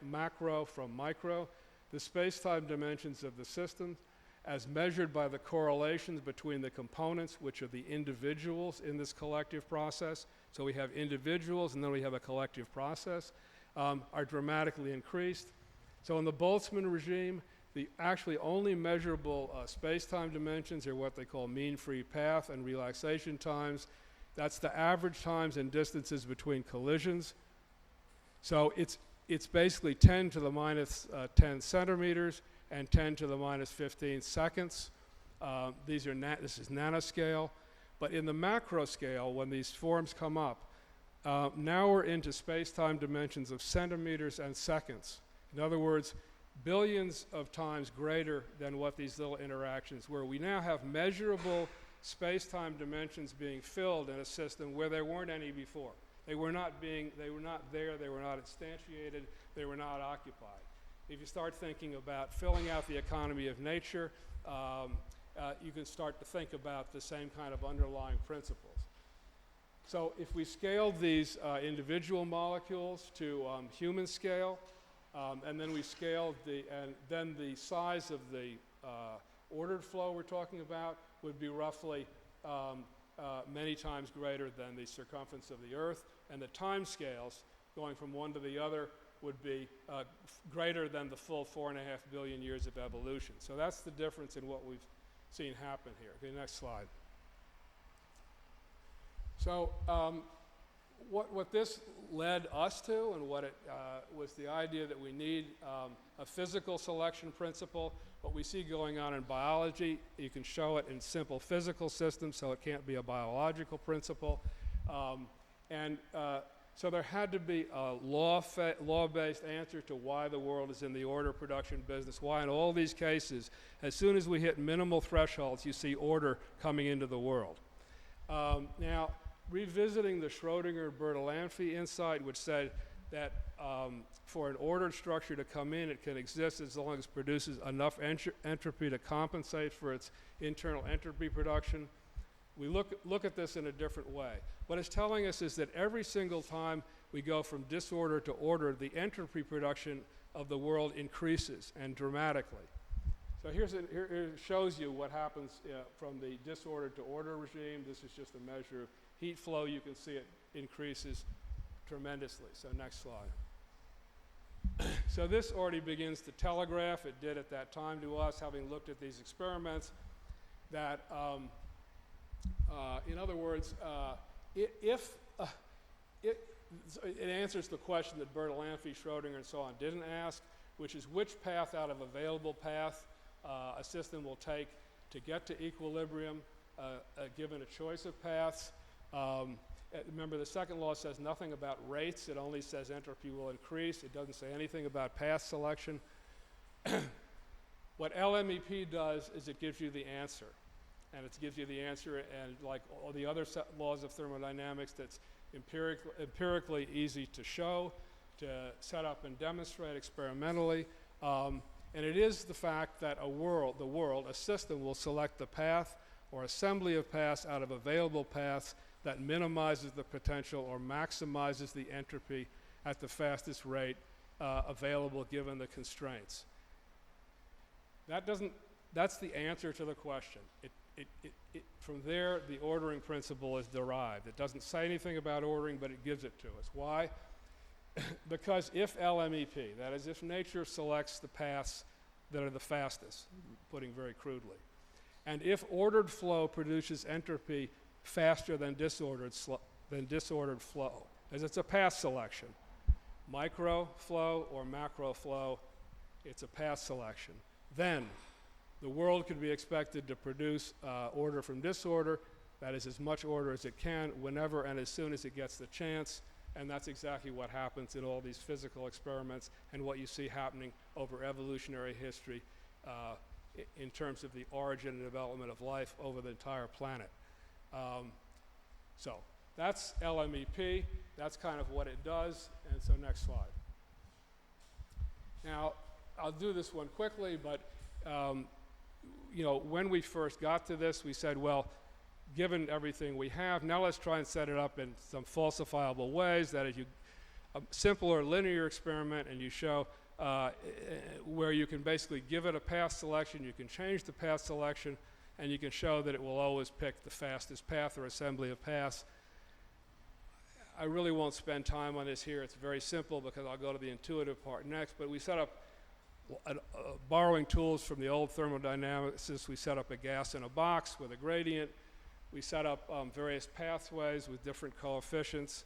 macro from micro, the space-time dimensions of the system, as measured by the correlations between the components, which are the individuals in this collective process. So we have individuals, and then we have a collective process, are dramatically increased. So in the Boltzmann regime, the actually only measurable space-time dimensions are what they call mean free path and relaxation times. That's the average times and distances between collisions. So it's it's basically 10 to the minus 10 centimeters and 10 to the minus 15 seconds. This is nanoscale. But in the macro scale, when these forms come up, now we're into space-time dimensions of centimeters and seconds. In other words, billions of times greater than what these little interactions were. We now have measurable space-time dimensions being filled in a system where there weren't any before. They were not there, they were not instantiated, they were not occupied. If you start thinking about filling out the economy of nature, you can start to think about the same kind of underlying principles. So if we scaled these individual molecules to human scale, and then we scaled then the size of the ordered flow we're talking about would be roughly many times greater than the circumference of the Earth, and the time scales going from one to the other would be greater than the full 4.5 billion years of evolution. So that's the difference in what we've seen happen here. Okay, next slide. So what this led us to, and what it was the idea that we need a physical selection principle. What we see going on in biology, you can show it in simple physical systems, so it can't be a biological principle. So there had to be a law-based answer to why the world is in the order production business, why in all these cases, as soon as we hit minimal thresholds, you see order coming into the world. Now, revisiting the Schrodinger-Bertalanffy insight, which said that for an ordered structure to come in, it can exist as long as it produces enough entropy to compensate for its internal entropy production. We look at this in a different way. What it's telling us is that every single time we go from disorder to order, the entropy production of the world increases, and dramatically. So here it shows you what happens from the disordered to order regime. This is just a measure of heat flow. You can see it increases tremendously. So next slide. So this already begins to telegraph, it did at that time to us, having looked at these experiments, that in other words, it answers the question that Bertalanffy, Schrodinger, and so on didn't ask, which is which path out of available path a system will take to get to equilibrium given a choice of paths. Remember, the second law says nothing about rates. It only says entropy will increase. It doesn't say anything about path selection. What LMEP does is it gives you the answer. And it gives you the answer, and like all the other laws of thermodynamics, that's empirically easy to show, to set up and demonstrate experimentally. And it is the fact that a system will select the path or assembly of paths out of available paths that minimizes the potential or maximizes the entropy at the fastest rate available given the constraints. That's the answer to the question. From there, the ordering principle is derived. It doesn't say anything about ordering, but it gives it to us. Why? Because if LMEP, that is, if nature selects the paths that are the fastest, putting very crudely, and if ordered flow produces entropy faster than disordered flow, as it's a path selection, micro flow or macro flow, it's a path selection, then the world could be expected to produce order from disorder, that is, as much order as it can, whenever and as soon as it gets the chance, and that's exactly what happens in all these physical experiments and what you see happening over evolutionary history in terms of the origin and development of life over the entire planet. So that's LMEP, that's kind of what it does, and so next slide. Now, I'll do this one quickly, but when we first got to this, we said, well, given everything we have, now let's try and set it up in some falsifiable ways. That is, a simpler linear experiment, and you show where you can basically give it a path selection, you can change the path selection, and you can show that it will always pick the fastest path or assembly of paths. I really won't spend time on this here. It's very simple because I'll go to the intuitive part next, but we set up borrowing tools from the old thermodynamics. We set up a gas in a box with a gradient. We set up various pathways with different coefficients,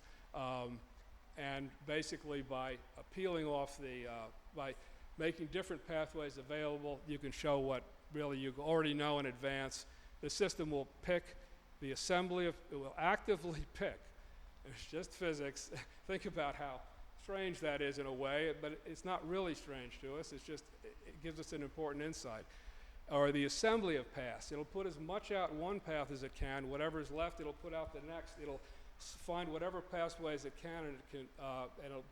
and basically by peeling off by making different pathways available, you can show what really you already know in advance. The system will pick the assembly it will actively pick. It's just physics. Think about how strange that is in a way, but it's not really strange to us. It's just, it gives us an important insight. Or the assembly of paths. It'll put as much out one path as it can. Whatever's left, it'll put out the next. It'll find whatever pathways it can, and it'll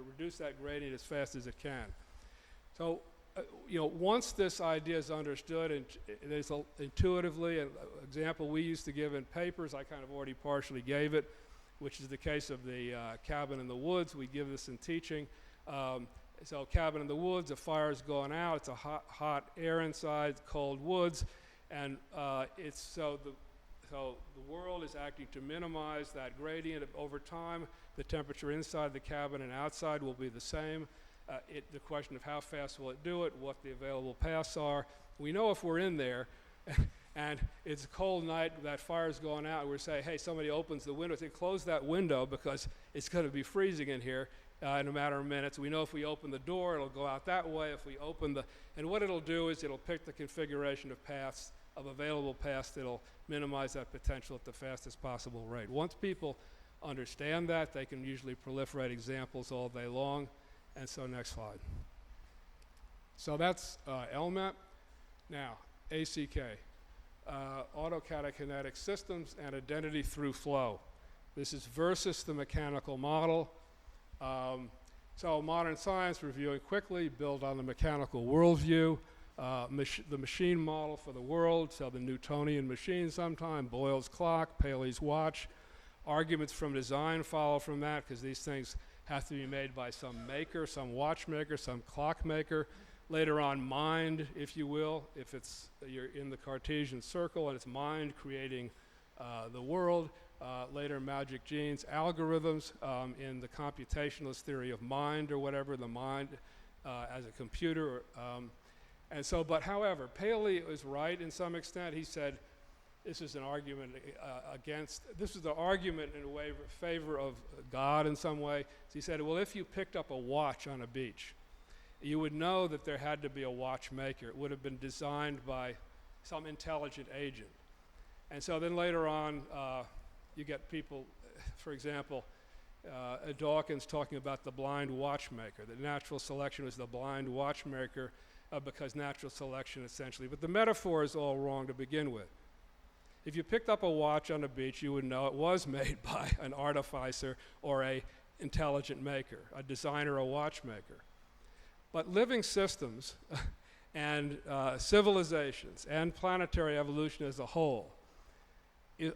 reduce that gradient as fast as it can. So, once this idea is understood, and there's intuitively, an example we used to give in papers, I kind of already partially gave it, which is the case of the cabin in the woods. We give this in teaching. So cabin in the woods, a fire's going out, it's a hot air inside, cold woods, and so the world is acting to minimize that gradient. Over time, the temperature inside the cabin and outside will be the same. The question of how fast will it do it, what the available paths are. We know if we're in there, and it's a cold night, that fire's going out, and we say, hey, somebody opens the window, say, close that window because it's going to be freezing in here in a matter of minutes. We know if we open the door, it'll go out that way. If we open and what it'll do is it'll pick the configuration of paths, of available paths that'll minimize that potential at the fastest possible rate. Once people understand that, they can usually proliferate examples all day long. And so next slide. So that's LMEP. Now, ACK. Autocatakinetic systems and identity through flow. This is versus the mechanical model. So modern science, reviewing quickly, build on the mechanical worldview, the machine model for the world, so the Newtonian machine sometime, Boyle's clock, Paley's watch. Arguments from design follow from that because these things have to be made by some maker, some watchmaker, some clockmaker. Later on, mind, if you will, if you're in the Cartesian circle and it's mind creating the world. Later, magic genes, algorithms in the computationalist theory of mind or whatever, the mind as a computer. And so, but however, Paley was right in some extent. He said this is an argument this is the argument in a way in favor of God in some way. So he said, well, if you picked up a watch on a beach, you would know that there had to be a watchmaker. It would have been designed by some intelligent agent. And so then later on, you get people, for example, Dawkins talking about the blind watchmaker, that natural selection was the blind watchmaker because natural selection essentially, but the metaphor is all wrong to begin with. If you picked up a watch on the beach, you would know it was made by an artificer or a intelligent maker, a designer, a watchmaker. But living systems and civilizations and planetary evolution as a whole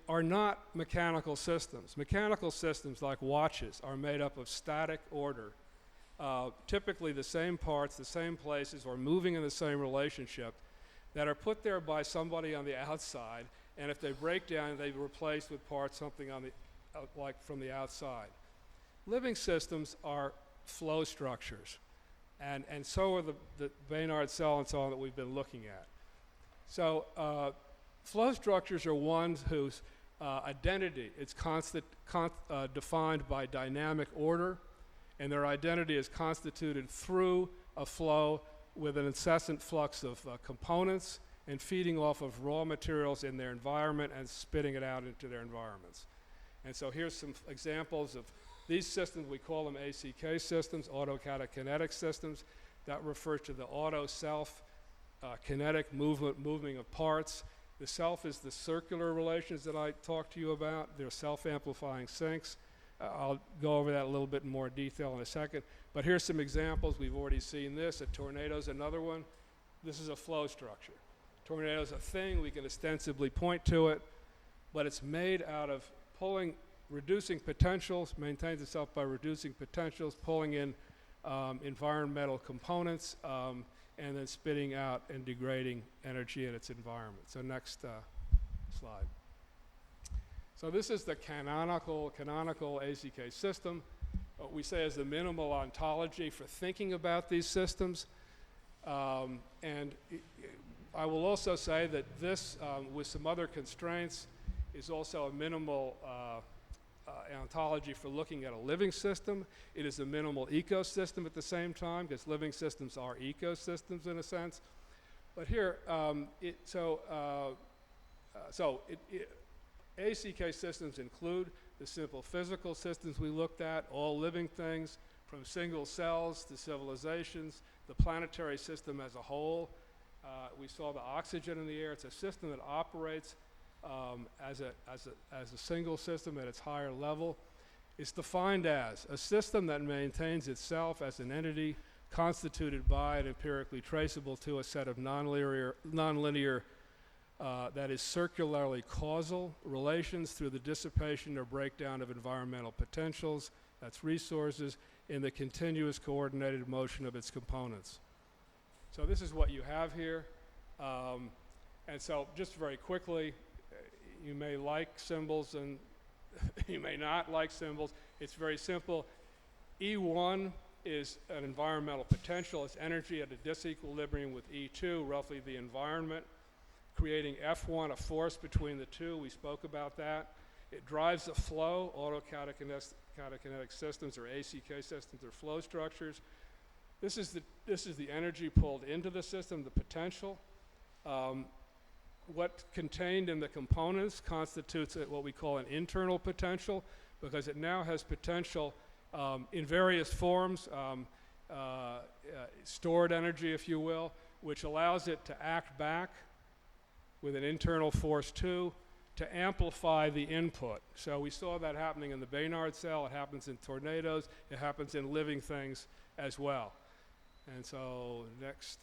are not mechanical systems. Mechanical systems like watches are made up of static order, typically the same parts, the same places, or moving in the same relationship that are put there by somebody on the outside, and if they break down, they're replaced with parts, something on like from the outside. Living systems are flow structures, and so are the Baynard cell and so on that we've been looking at. So flow structures are ones whose identity is defined by dynamic order, and their identity is constituted through a flow with an incessant flux of components and feeding off of raw materials in their environment and spitting it out into their environments. And so here's some examples of these systems. We call them ACK systems, autocatakinetic systems. That refers to the auto self, kinetic moving of parts. The self is the circular relations that I talked to you about. They're self-amplifying sinks. I'll go over that a little bit in more detail in a second. But here's some examples. We've already seen this. A tornado is another one. This is a flow structure. Tornado is a thing. We can ostensibly point to it, but it's made out of reducing potentials, maintains itself by reducing potentials, pulling in environmental components, and then spitting out and degrading energy in its environment. So next slide. So this is the canonical ACK system. What we say is the minimal ontology for thinking about these systems. And I will also say that this, with some other constraints, is also a minimal an ontology for looking at a living system. It is a minimal ecosystem at the same time, because living systems are ecosystems in a sense. But here, ACK systems include the simple physical systems we looked at, all living things, from single cells to civilizations, the planetary system as a whole. We saw the oxygen in the air. It's a system that operates as a single system at its higher level. It's defined as a system that maintains itself as an entity constituted by and empirically traceable to a set of nonlinear, that is circularly causal relations through the dissipation or breakdown of environmental potentials, that's resources, in the continuous coordinated motion of its components. So this is what you have here. And so just very quickly, you may like symbols and you may not like symbols. It's very simple. E1 is an environmental potential. It's energy at a disequilibrium with E2, roughly the environment, creating F1, a force between the two. We spoke about that. It drives a flow, autocatakinetic systems or ACK systems or flow structures. This is the energy pulled into the system, the potential. What contained in the components constitutes what we call an internal potential, because it now has potential in various forms, stored energy, if you will, which allows it to act back with an internal force 2 to amplify the input. So we saw that happening in the Baynard cell. It happens in tornadoes. It happens in living things as well. And so next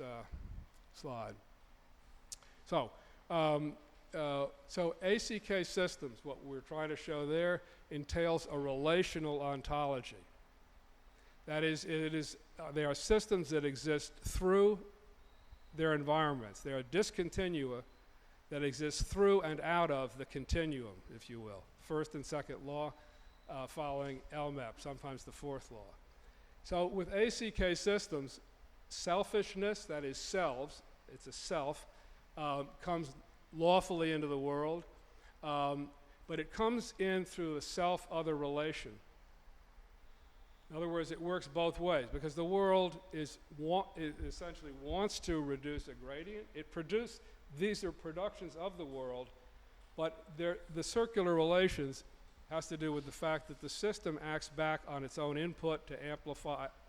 slide. So ACK systems, what we're trying to show there, entails a relational ontology. That is, they are systems that exist through their environments. They are discontinua that exist through and out of the continuum, if you will. First and second law following LMEP, sometimes the fourth law. So with ACK systems, selfishness, that is selves, it's a self, comes lawfully into the world, but it comes in through a self-other relation. In other words, it works both ways, because the world essentially wants to reduce a gradient. These are productions of the world, but the circular relations has to do with the fact that the system acts back on its own input to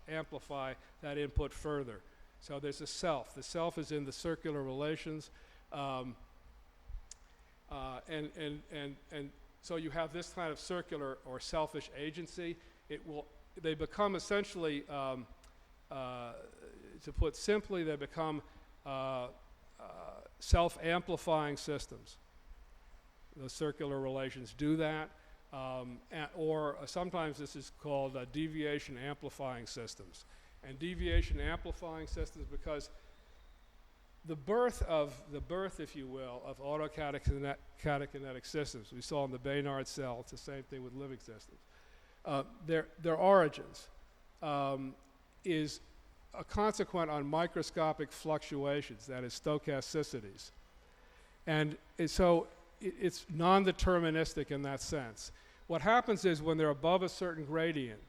amplify that input further. So there's a self. The self is in the circular relations, and so you have this kind of circular or selfish agency. They become essentially, to put simply, they become self-amplifying systems. Those circular relations do that, or sometimes this is called deviation amplifying systems. And deviation amplifying systems, because the birth, if you will, of autocatakinetic systems, we saw in the Baynard cell, it's the same thing with living systems. Their origins is a consequent on microscopic fluctuations, that is stochasticities. And so it's non-deterministic in that sense. What happens is when they're above a certain gradient,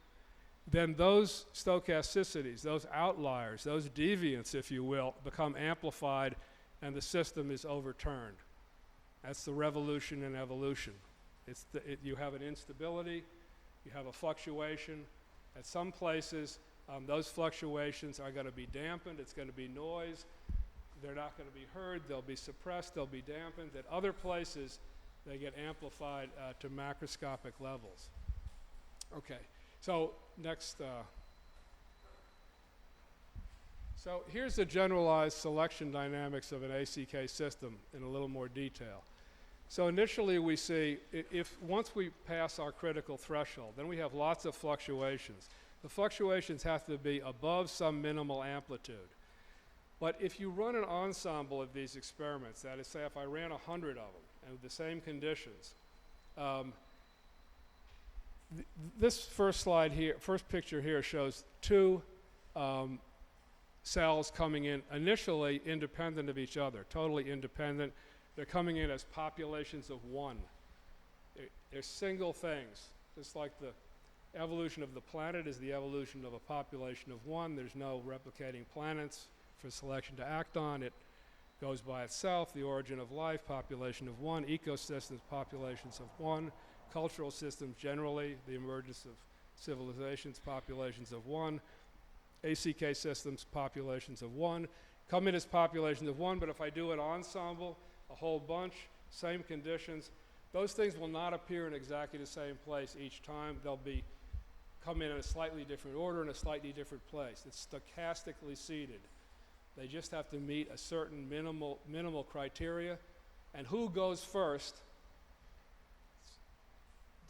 then those stochasticities, those outliers, those deviants, if you will, become amplified and the system is overturned. That's the revolution in evolution. You have an instability, you have a fluctuation. At some places, those fluctuations are going to be dampened. It's going to be noise. They're not going to be heard. They'll be suppressed. They'll be dampened. At other places, they get amplified to macroscopic levels. Okay, so next. So here's the generalized selection dynamics of an ACK system in a little more detail. So initially we see, once we pass our critical threshold, then we have lots of fluctuations. The fluctuations have to be above some minimal amplitude. But if you run an ensemble of these experiments, that is, say if I ran 100 of them and with the same conditions, this first picture here shows two cells coming in initially independent of each other, totally independent. They're coming in as populations of one. They're single things. Just like the evolution of the planet is the evolution of a population of one. There's no replicating planets for selection to act on. It goes by itself. The origin of life, population of one. Ecosystems, populations of one. Cultural systems generally, the emergence of civilizations, populations of one. ACK systems, populations of one. Come in as populations of one, but if I do an ensemble, a whole bunch, same conditions, those things will not appear in exactly the same place each time. They'll come in a slightly different order in a slightly different place. It's stochastically seeded. They just have to meet a certain minimal criteria. And who goes first?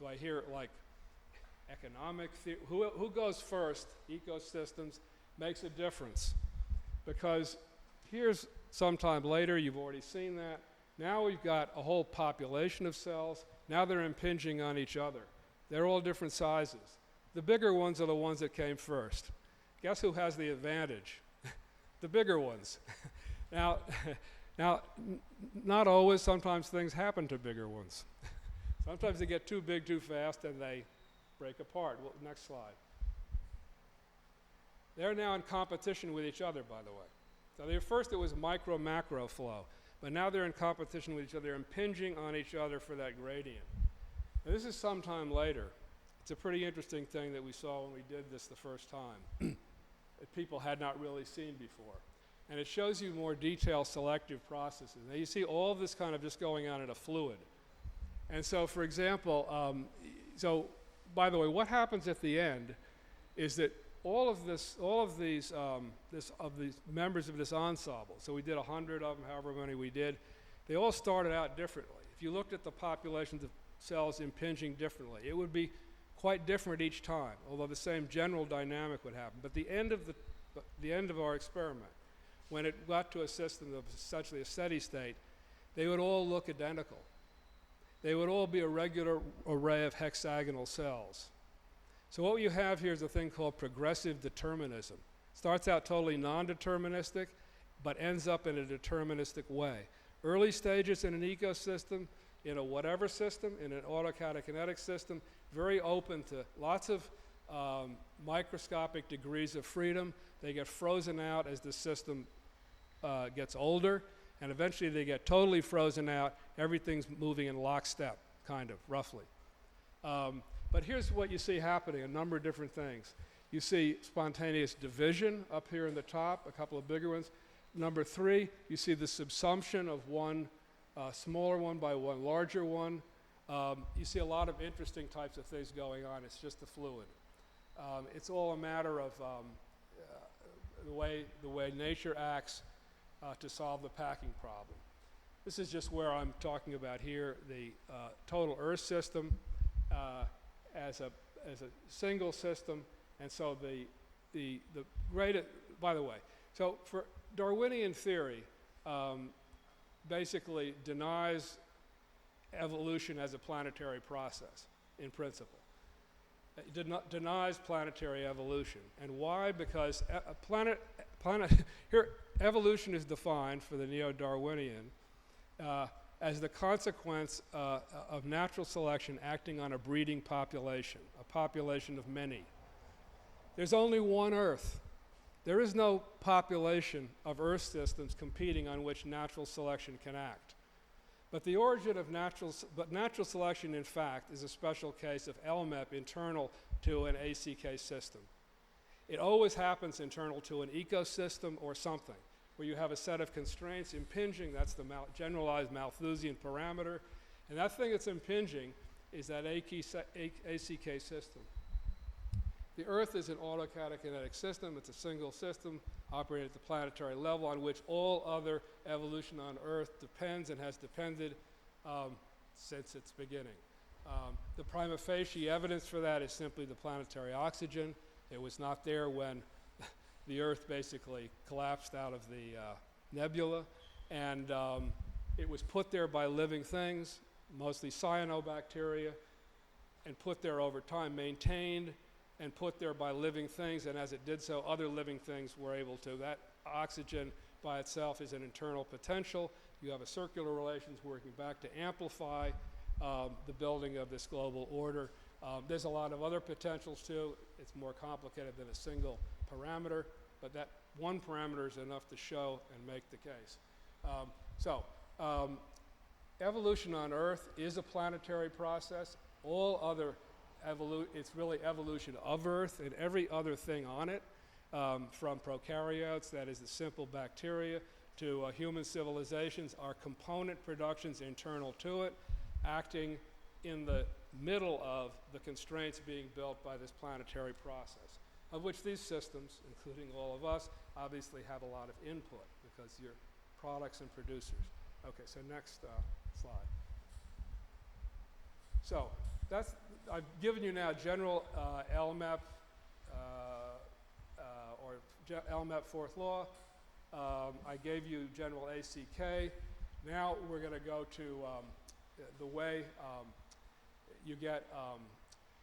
Do I hear it like economic theory? Who goes first, ecosystems, makes a difference. Because here's sometime later, you've already seen that. Now we've got a whole population of cells. Now they're impinging on each other. They're all different sizes. The bigger ones are the ones that came first. Guess who has the advantage? The bigger ones. Now, not always. Sometimes things happen to bigger ones. Sometimes they get too big too fast and they break apart. Well, next slide. They're now in competition with each other, by the way. So first it was micro-macro flow, but now they're in competition with each other. They're impinging on each other for that gradient. Now, this is sometime later. It's a pretty interesting thing that we saw when we did this the first time that people had not really seen before. And it shows you more detailed selective processes. Now you see all of this kind of just going on in a fluid. And so, for example, by the way, what happens at the end is that all of these members of this ensemble, so we did 100 of them, however many we did, they all started out differently. If you looked at the populations of cells impinging differently, it would be quite different each time, although the same general dynamic would happen. But the end of our experiment, when it got to a system of essentially a steady state, they would all look identical. They would all be a regular array of hexagonal cells. So what you have here is a thing called progressive determinism. Starts out totally non-deterministic, but ends up in a deterministic way. Early stages in an ecosystem, in a whatever system, in an autocatakinetic system, very open to lots of microscopic degrees of freedom. They get frozen out as the system gets older, and eventually they get totally frozen out. Everything's moving in lockstep, kind of, roughly. But here's what you see happening, a number of different things. You see spontaneous division up here in the top, a couple of bigger ones. Number 3, you see the subsumption of one smaller one by one larger one. You see a lot of interesting types of things going on. It's just a fluid. It's all a matter of the way nature acts to solve the packing problem. This is just where I'm talking about here, the total Earth system as a single system, and so the great. By the way, so for Darwinian theory, basically denies evolution as a planetary process, in principle. It denies planetary evolution. And why? Because here, evolution is defined for the neo-Darwinian as the consequence of natural selection acting on a breeding population, a population of many. There's only one Earth. There is no population of Earth systems competing on which natural selection can act. But the origin of natural selection, in fact, is a special case of LMEP internal to an ACK system. It always happens internal to an ecosystem or something, where you have a set of constraints impinging. That's the generalized Malthusian parameter. And that thing that's impinging is that ACK system. The Earth is an autocatakinetic system. It's a single system operating at the planetary level on which all other evolution on Earth depends and has depended since its beginning. The prima facie evidence for that is simply the planetary oxygen. It was not there when the Earth basically collapsed out of the nebula, and it was put there by living things, mostly cyanobacteria, and put there over time, maintained and put there by living things, and as it did so, other living things were able to. That oxygen by itself is an internal potential. You have a circular relations working back to amplify the building of this global order. There's a lot of other potentials too. It's more complicated than a single parameter, but that one parameter is enough to show and make the case. Evolution on Earth is a planetary process. All other it's really evolution of Earth and every other thing on it, from prokaryotes, that is the simple bacteria, to human civilizations, are component productions internal to it, acting in the middle of the constraints being built by this planetary process, of which these systems, including all of us, obviously have a lot of input because you're products and producers. Okay, so next slide. So I've given you now general LMEP or LMEP fourth law. I gave you general ACK. Now we're going to go to the way you get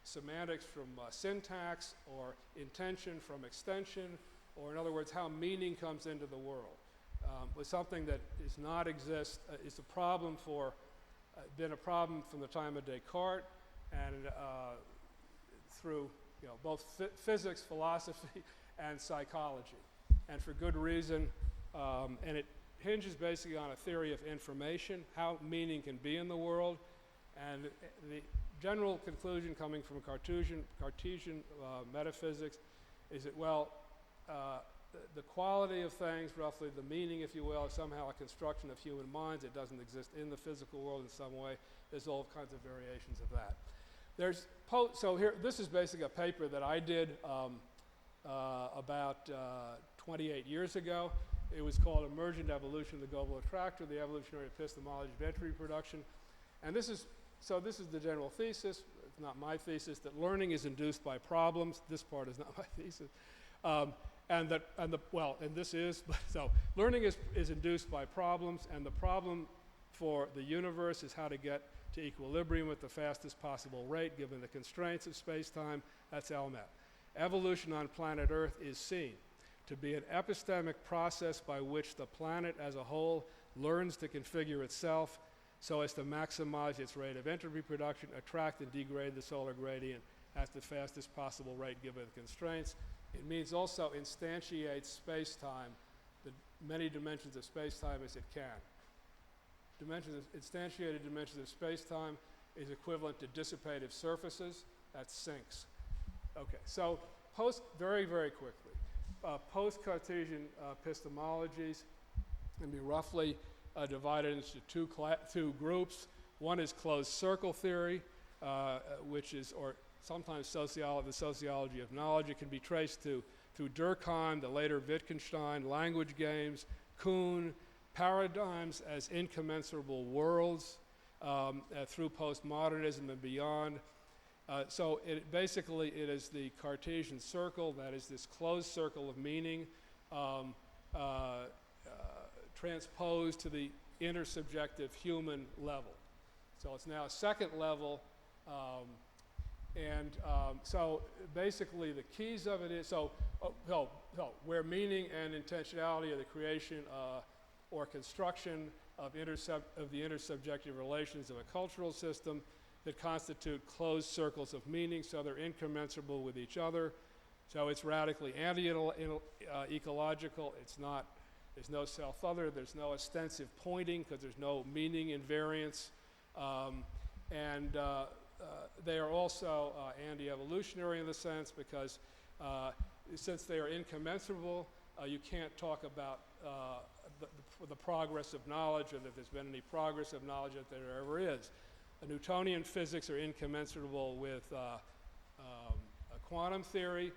semantics from syntax, or intension from extension, or in other words, how meaning comes into the world. Was something that does not exist, is a problem for, been a problem from the time of Descartes, and through both physics, philosophy, and psychology, and for good reason. And it hinges basically on a theory of information, how meaning can be in the world, and the general conclusion coming from Cartesian metaphysics is that, well, the quality of things, roughly the meaning, if you will, is somehow a construction of human minds. It doesn't exist in the physical world in some way. There's all kinds of variations of that. So here, this is basically a paper that I did about 28 years ago. It was called Emergent Evolution of the Global Attractor, the Evolutionary Epistemology of Entropy Production. And this is the general thesis. It's not my thesis, that learning is induced by problems. This part is not my thesis. So learning is induced by problems, and the problem for the universe is how to get to equilibrium with the fastest possible rate given the constraints of space-time. That's LMEP. Evolution on planet Earth is seen to be an epistemic process by which the planet as a whole learns to configure itself so as to maximize its rate of entropy production, attract and degrade the solar gradient at the fastest possible rate given the constraints. It means also instantiates space-time, the many dimensions of space-time as it can. Instantiated dimensions of space-time is equivalent to dissipative surfaces. That's sinks. Okay, so very, very quickly, post-Cartesian epistemologies can be roughly divided into two groups. One is closed circle theory, which is, or sometimes the sociology of knowledge. It can be traced through Durkheim, the later Wittgenstein, language games, Kuhn, paradigms as incommensurable worlds, through postmodernism and beyond. So it is the Cartesian circle, that is this closed circle of meaning, transposed to the intersubjective human level. So it's now a second level, so basically the keys of it is, where meaning and intentionality are the creation or construction of the intersubjective relations of a cultural system that constitute closed circles of meaning, so they're incommensurable with each other. So it's radically anti-ecological. There's no self-other, there's no ostensive pointing because there's no meaning invariance. They are also anti-evolutionary in the sense because since they are incommensurable, you can't talk about the progress of knowledge, or that there's been any progress of knowledge that there ever is. Newtonian physics are incommensurable with quantum theory,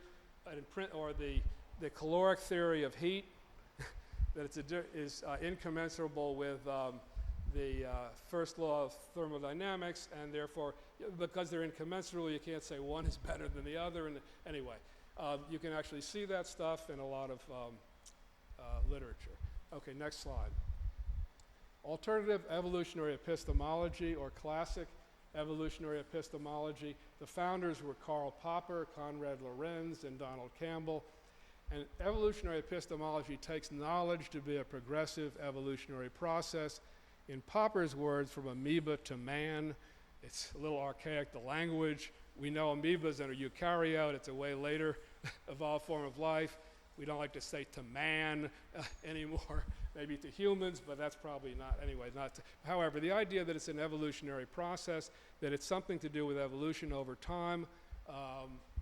or the caloric theory of heat, that is incommensurable with the first law of thermodynamics, and therefore, because they're incommensurable, you can't say one is better than the other. And anyway, you can actually see that stuff in a lot of literature. Okay, next slide. Alternative evolutionary epistemology, or classic evolutionary epistemology. The founders were Karl Popper, Konrad Lorenz, and Donald Campbell. And evolutionary epistemology takes knowledge to be a progressive evolutionary process. In Popper's words, from amoeba to man. It's a little archaic, the language, we know amoebas are a eukaryote. It's a way later evolved form of life. We don't like to say to man anymore, maybe to humans, but that's probably not, anyway, not to, however, the idea that it's an evolutionary process, that it's something to do with evolution over time,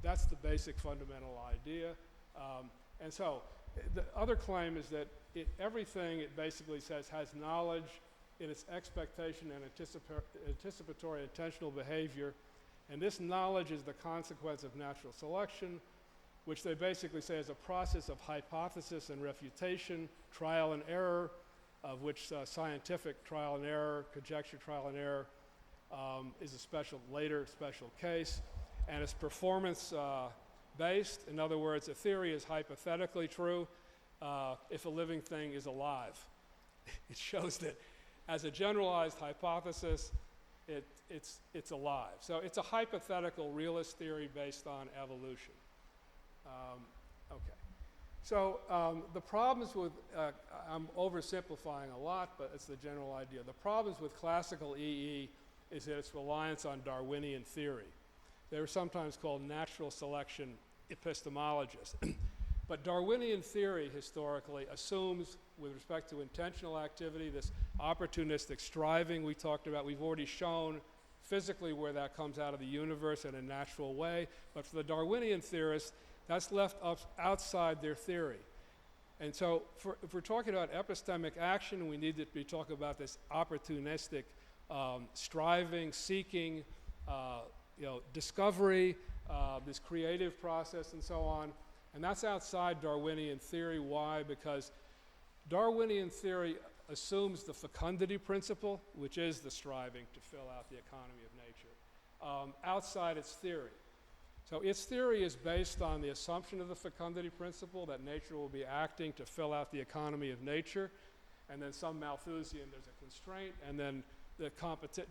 that's the basic fundamental idea. And so the other claim is that everything it basically says has knowledge in its expectation and anticipatory intentional behavior, and this knowledge is the consequence of natural selection, which they basically say is a process of hypothesis and refutation, trial and error, of which scientific trial and error, conjecture trial and error is a later special case, and it's performance based. In other words, a theory is hypothetically true if a living thing is alive. It shows that as a generalized hypothesis, it's alive. So it's a hypothetical realist theory based on evolution. Okay. So the problems with, I'm oversimplifying a lot, but it's the general idea. The problems with classical EE is that its reliance on Darwinian theory. They were sometimes called natural selection epistemologists. But Darwinian theory historically assumes, with respect to intentional activity, this opportunistic striving we talked about. We've already shown physically where that comes out of the universe in a natural way. But for the Darwinian theorists, that's left outside their theory. And so if we're talking about epistemic action, we need to be talking about this opportunistic striving, seeking, discovery, this creative process and so on. And that's outside Darwinian theory. Why? Because Darwinian theory assumes the fecundity principle, which is the striving to fill out the economy of nature, outside its theory. So its theory is based on the assumption of the fecundity principle, that nature will be acting to fill out the economy of nature, and then some Malthusian, there's a constraint, and then the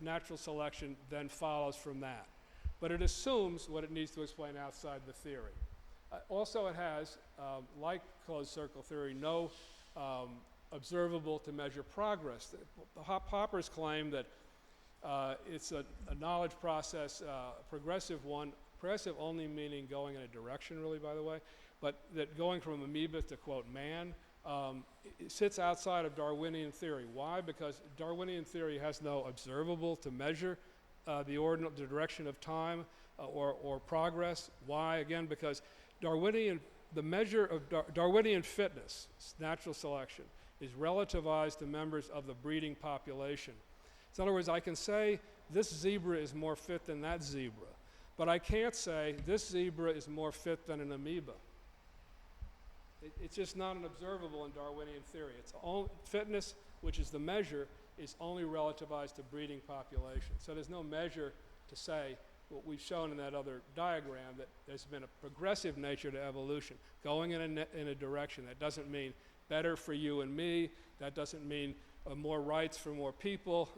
natural selection then follows from that. But it assumes what it needs to explain outside the theory. Also it has, like closed circle theory, no observable to measure progress. The Hoppers claim that it's a knowledge process, a progressive one, progressive only meaning going in a direction, really, by the way, but that going from amoeba to, quote, man, it sits outside of Darwinian theory. Why? Because Darwinian theory has no observable to measure the direction of time or progress. Why? Again, because the measure of Darwinian fitness, natural selection, is relativized to members of the breeding population. So in other words, I can say this zebra is more fit than that zebra, but I can't say this zebra is more fit than an amoeba. It's just not an observable in Darwinian theory. It's fitness, which is the measure, is only relativized to breeding population. So there's no measure to say what we've shown in that other diagram, that there's been a progressive nature to evolution, going in a direction. That doesn't mean better for you and me. That doesn't mean more rights for more people.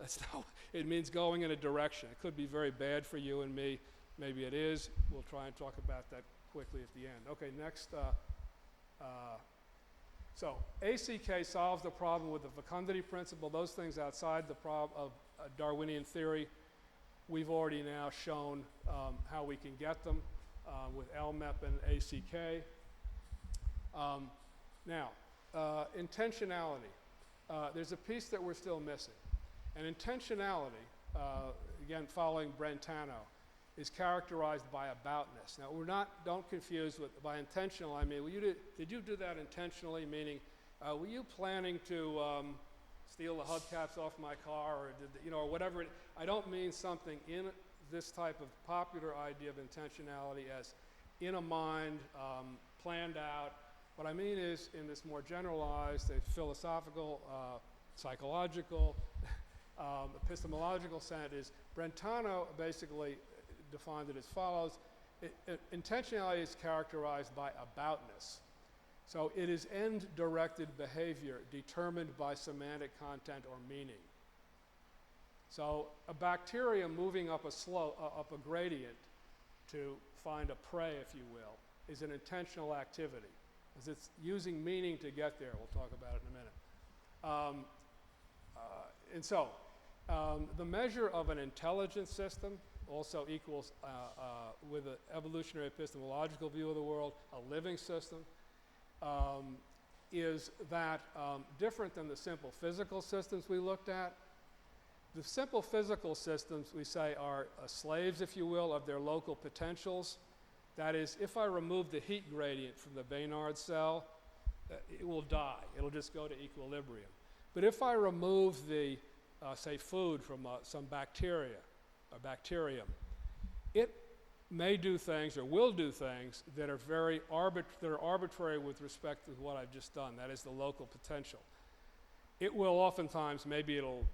It means going in a direction. It could be very bad for you and me. Maybe it is. We'll try and talk about that quickly at the end. Okay, next. So ACK solves the problem with the fecundity principle. Those things outside the problem of Darwinian theory, we've already now shown how we can get them with LMEP and ACK. Now, intentionality. There's a piece that we're still missing. And intentionality, again following Brentano, is characterized by aboutness. Now, don't confuse with by intentional, I mean, did you do that intentionally, meaning, were you planning to steal the hubcaps off my car, or or whatever? I don't mean something in this type of popular idea of intentionality as in a mind, planned out. What I mean is, in this more generalized, philosophical, psychological, epistemological sense, is Brentano basically defined it as follows. Intentionality is characterized by aboutness. So it is end-directed behavior determined by semantic content or meaning. So a bacteria moving up a slope, up a gradient to find a prey, if you will, is an intentional activity, because it's using meaning to get there. We'll talk about it in a minute. And so the measure of an intelligent system also equals, with an evolutionary epistemological view of the world, a living system, is that different than the simple physical systems we looked at. The simple physical systems, we say, are slaves, if you will, of their local potentials. That is, if I remove the heat gradient from the Baynard cell, it will die. It'll just go to equilibrium. But if I remove the, say, food from some bacteria or bacterium, it may do things or will do things that are very arbitrary with respect to what I've just done. That is the local potential. It will oftentimes, maybe it'll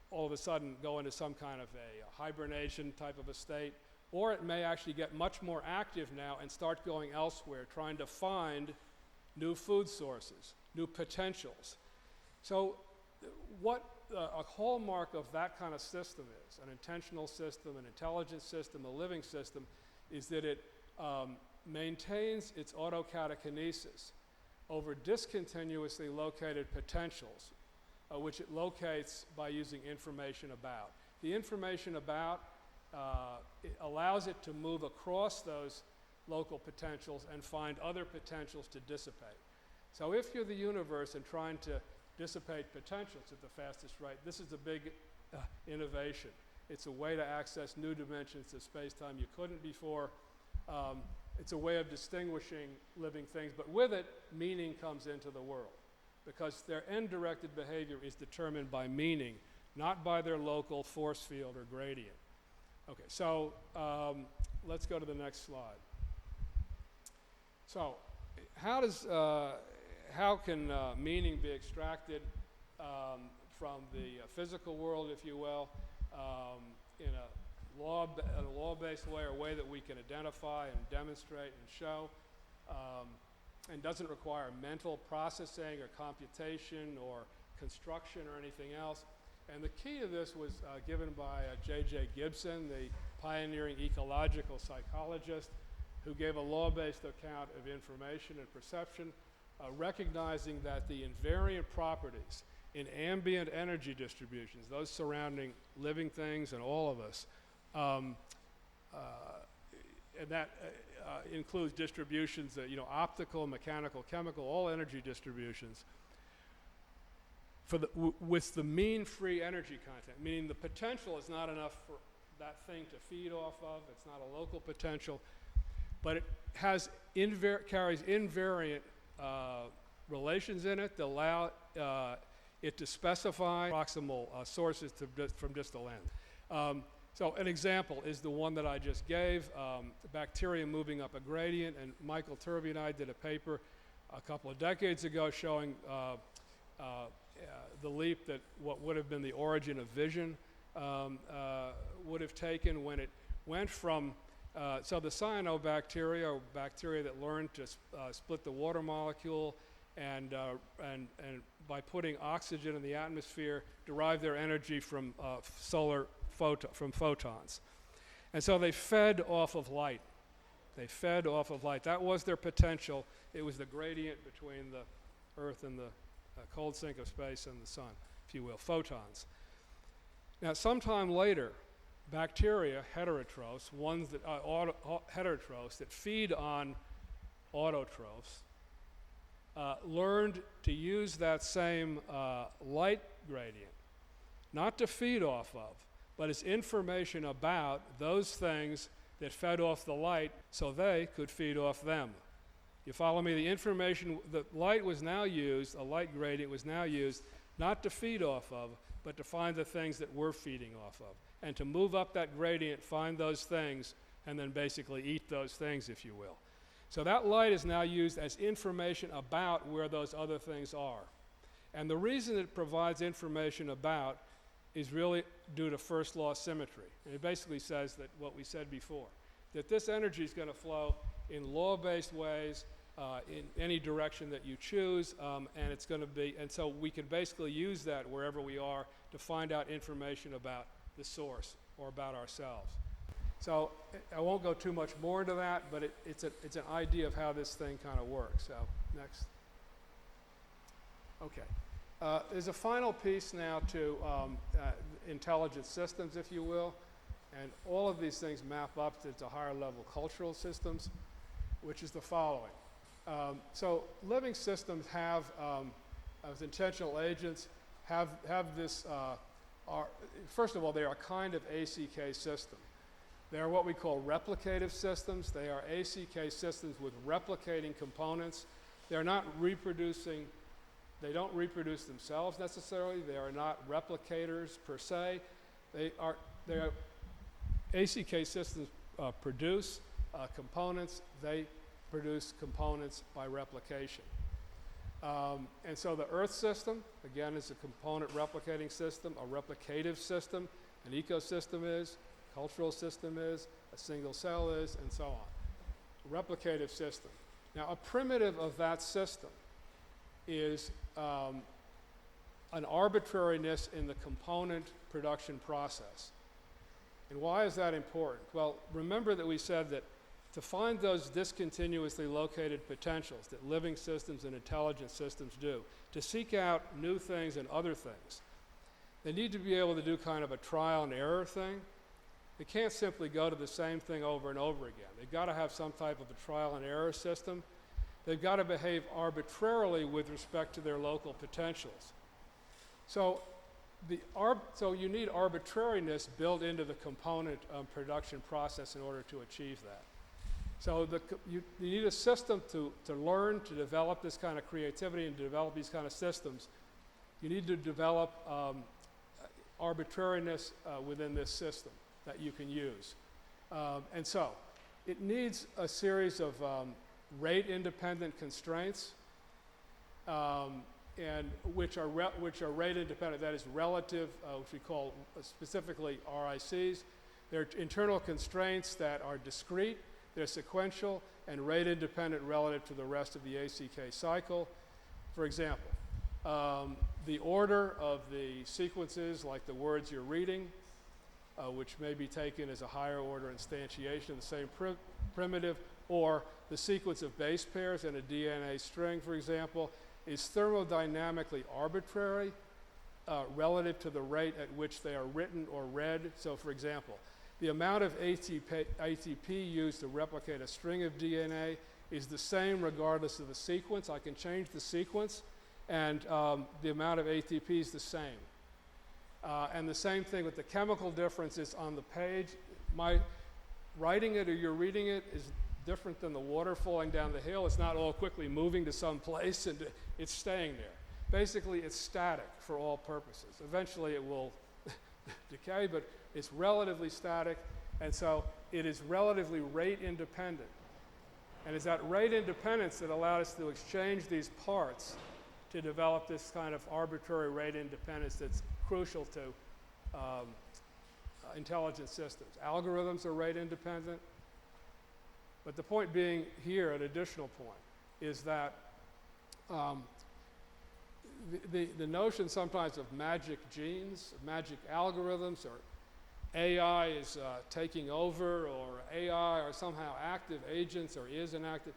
all of a sudden go into some kind of a hibernation type of a state, or it may actually get much more active now and start going elsewhere, trying to find new food sources, new potentials. So what a hallmark of that kind of system is, an intentional system, an intelligent system, a living system, is that it maintains its autocatakinesis over discontinuously located potentials, which it locates by using information about. The information about it allows it to move across those local potentials and find other potentials to dissipate. So if you're the universe and trying to dissipate potentials at the fastest rate, this is a big innovation. It's a way to access new dimensions of space-time you couldn't before. It's a way of distinguishing living things, but with it, meaning comes into the world, because their end-directed behavior is determined by meaning, not by their local force field or gradient. Okay, so let's go to the next slide. So how can meaning be extracted from the physical world, if you will, in a law-based way, or a way that we can identify and demonstrate and show, and doesn't require mental processing or computation or construction or anything else. And the key to this was given by J.J. Gibson, the pioneering ecological psychologist, who gave a law-based account of information and perception, recognizing that the invariant properties in ambient energy distributions, those surrounding living things and all of us, and that includes distributions, optical, mechanical, chemical, all energy distributions, with the mean free energy content, meaning the potential is not enough for that thing to feed off of. It's not a local potential, but it has carries invariant relations in it that allow it to specify proximal sources from distal ends. So an example is the one that I just gave, the bacteria moving up a gradient, and Michael Turvey and I did a paper a couple of decades ago showing the leap that what would have been the origin of vision would have taken when it went from, so the cyanobacteria, or bacteria that learned to split the water molecule and by putting oxygen in the atmosphere, derive their energy from from photons. And so they fed off of light. They fed off of light. That was their potential. It was the gradient between the Earth and the cold sink of space and the sun, if you will, photons. Now, sometime later, bacteria, heterotrophs, ones that heterotrophs that feed on autotrophs, learned to use that same light gradient, not to feed off of, but as information about those things that fed off the light so they could feed off them. You follow me? The information, the light was now used, a light gradient was now used, not to feed off of, but to find the things that we're feeding off of. And to move up that gradient, find those things, and then basically eat those things, if you will. So that light is now used as information about where those other things are. And the reason it provides information about is really due to first law symmetry. And it basically says that what we said before, that this energy is going to flow in law-based ways, in any direction that you choose, and it's going to be, and so we can basically use that wherever we are to find out information about the source or about ourselves. So I won't go too much more into that, but it's an idea of how this thing kind of works. So next. Okay. There's a final piece now to intelligent systems, if you will. And all of these things map up to higher level cultural systems, which is the following. So living systems have, as intentional agents, have this, first of all, they are a kind of ACK system. They are what we call replicative systems. They are ACK systems with replicating components. They're not reproducing, they don't reproduce themselves necessarily. They are not replicators per se. They are ACK systems produce components. They produce components by replication. And so the Earth system, again, is a component replicating system, a replicative system. An ecosystem is, a cultural system is, a single cell is, and so on. A replicative system. Now, a primitive of that system is an arbitrariness in the component production process. And why is that important? Well, remember that we said that to find those discontinuously located potentials that living systems and intelligent systems do, to seek out new things and other things, they need to be able to do kind of a trial and error thing. They can't simply go to the same thing over and over again. They've got to have some type of a trial and error system. They've got to behave arbitrarily with respect to their local potentials. So you need arbitrariness built into the component production process in order to achieve that. So you need a system to learn, to develop this kind of creativity and to develop these kind of systems. You need to develop arbitrariness within this system that you can use. And so it needs a series of rate-independent constraints, and which are rate-independent, that is relative, which we call specifically RICs. They're internal constraints that are discrete, they're sequential, and rate-independent relative to the rest of the ACK cycle. For example, the order of the sequences, like the words you're reading, which may be taken as a higher order instantiation of the same primitive, or the sequence of base pairs in a DNA string, for example, is thermodynamically arbitrary relative to the rate at which they are written or read. So, for example, the amount of ATP used to replicate a string of DNA is the same regardless of the sequence. I can change the sequence, and the amount of ATP is the same. And the same thing with the chemical differences on the page. My writing it or you're reading it is different than the water falling down the hill. It's not all quickly moving to some place and it's staying there. Basically, it's static for all purposes. Eventually, it will decay, but it's relatively static, and so it is relatively rate independent. And it's that rate independence that allowed us to exchange these parts to develop this kind of arbitrary rate independence that's crucial to intelligent systems. Algorithms are rate independent, but the point being here, an additional point, is that the notion sometimes of magic genes, magic algorithms, or AI is taking over, or AI are somehow active agents, or is an active.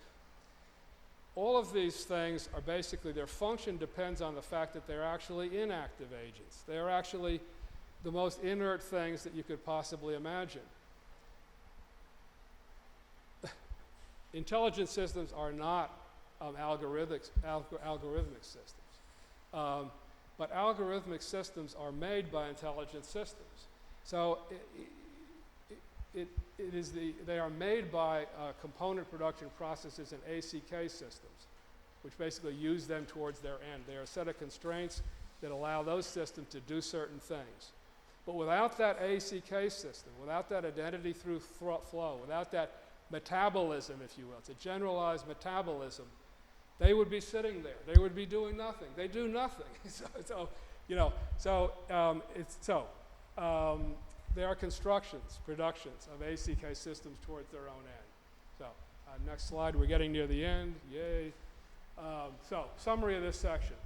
All of these things are basically, their function depends on the fact that they're actually inactive agents. They are actually the most inert things that you could possibly imagine. Intelligent systems are not algorithmic systems. But algorithmic systems are made by intelligent systems. So they are made by component production processes and ACK systems, which basically use them towards their end. They are a set of constraints that allow those systems to do certain things. But without that ACK system, without that identity through flow, without that metabolism, if you will, it's a generalized metabolism, they would be sitting there. They would be doing nothing. They do nothing. There are productions of ACK systems towards their own end. So, next slide. We're getting near the end. Yay. So, summary of this section.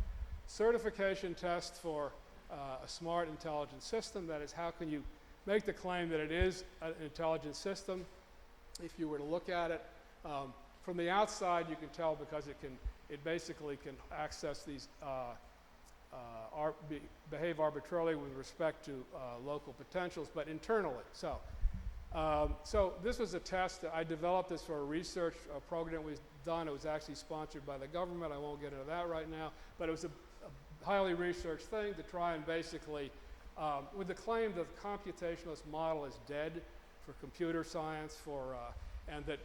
Certification test for a smart, intelligent system. That is, how can you make the claim that it is an intelligent system? If you were to look at it from the outside, you can tell because it basically can access these behave arbitrarily with respect to local potentials, but internally. So this was a test that I developed this for a research program we've done. It was actually sponsored by the government. I won't get into that right now, but it was a highly researched thing to try and basically, with the claim that the computationalist model is dead for computer science, and that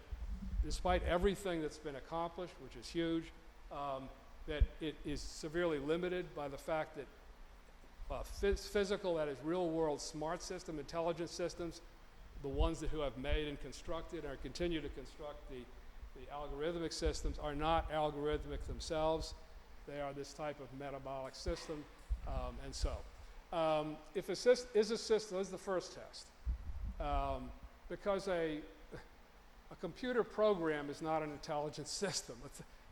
despite everything that's been accomplished, which is huge, that it is severely limited by the fact that physical, that is real-world smart system, intelligent systems, the ones who have made and constructed or continue to construct the algorithmic systems are not algorithmic themselves. They are this type of metabolic system. If a system is a system, this is the first test. Because a computer program is not an intelligent system.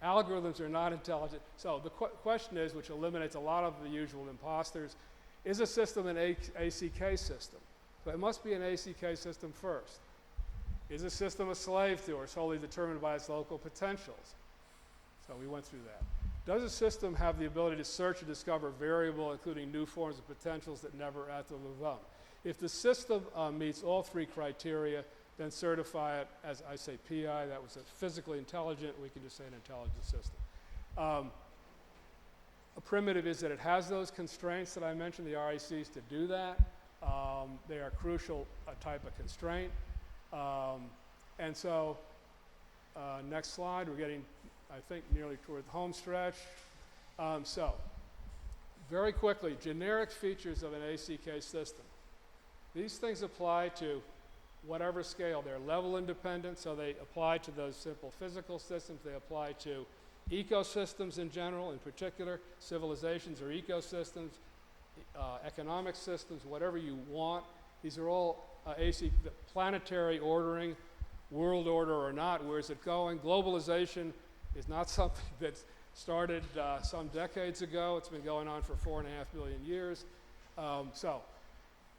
Algorithms are not intelligent. So the question is, which eliminates a lot of the usual imposters, is a system an ACK system? So it must be an ACK system first. Is a system a slave to or solely determined by its local potentials? So we went through that. Does a system have the ability to search and discover variable, including new forms of potentials that never add to them? If the system meets all three criteria, then certify it as, I say, PI. That was a physically intelligent. We can just say an intelligent system. A primitive is that it has those constraints that I mentioned, the RACs, to do that. They are crucial type of constraint. Next slide. We're getting, I think, nearly toward the home stretch. So, very quickly, generic features of an ACK system. These things apply to whatever scale. They're level independent, so they apply to those simple physical systems. They apply to ecosystems in general, in particular, civilizations or ecosystems, economic systems, whatever you want. These are all planetary ordering, world order or not. Where is it going? Globalization is not something that's started some decades ago. It's been going on for 4.5 billion years.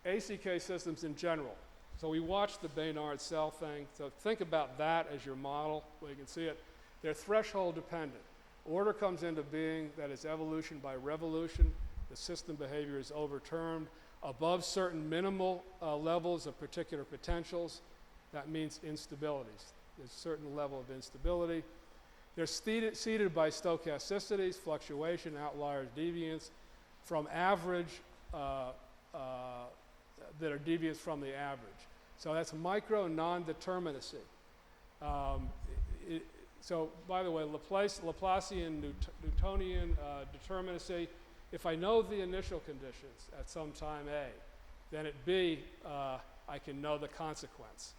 ACK systems in general. So we watched the Baynard cell thing. So think about that as your model, where you can see it. They're threshold dependent. Order comes into being, that is evolution by revolution. The system behavior is overturned above certain minimal levels of particular potentials. That means instabilities. There's a certain level of instability. They're seeded by stochasticities, fluctuation, outliers, deviance, from average that are deviants from the average. So that's micro non-determinacy. So by the way, Laplacian, Newtonian determinacy, if I know the initial conditions at some time A, then at B, I can know the consequence.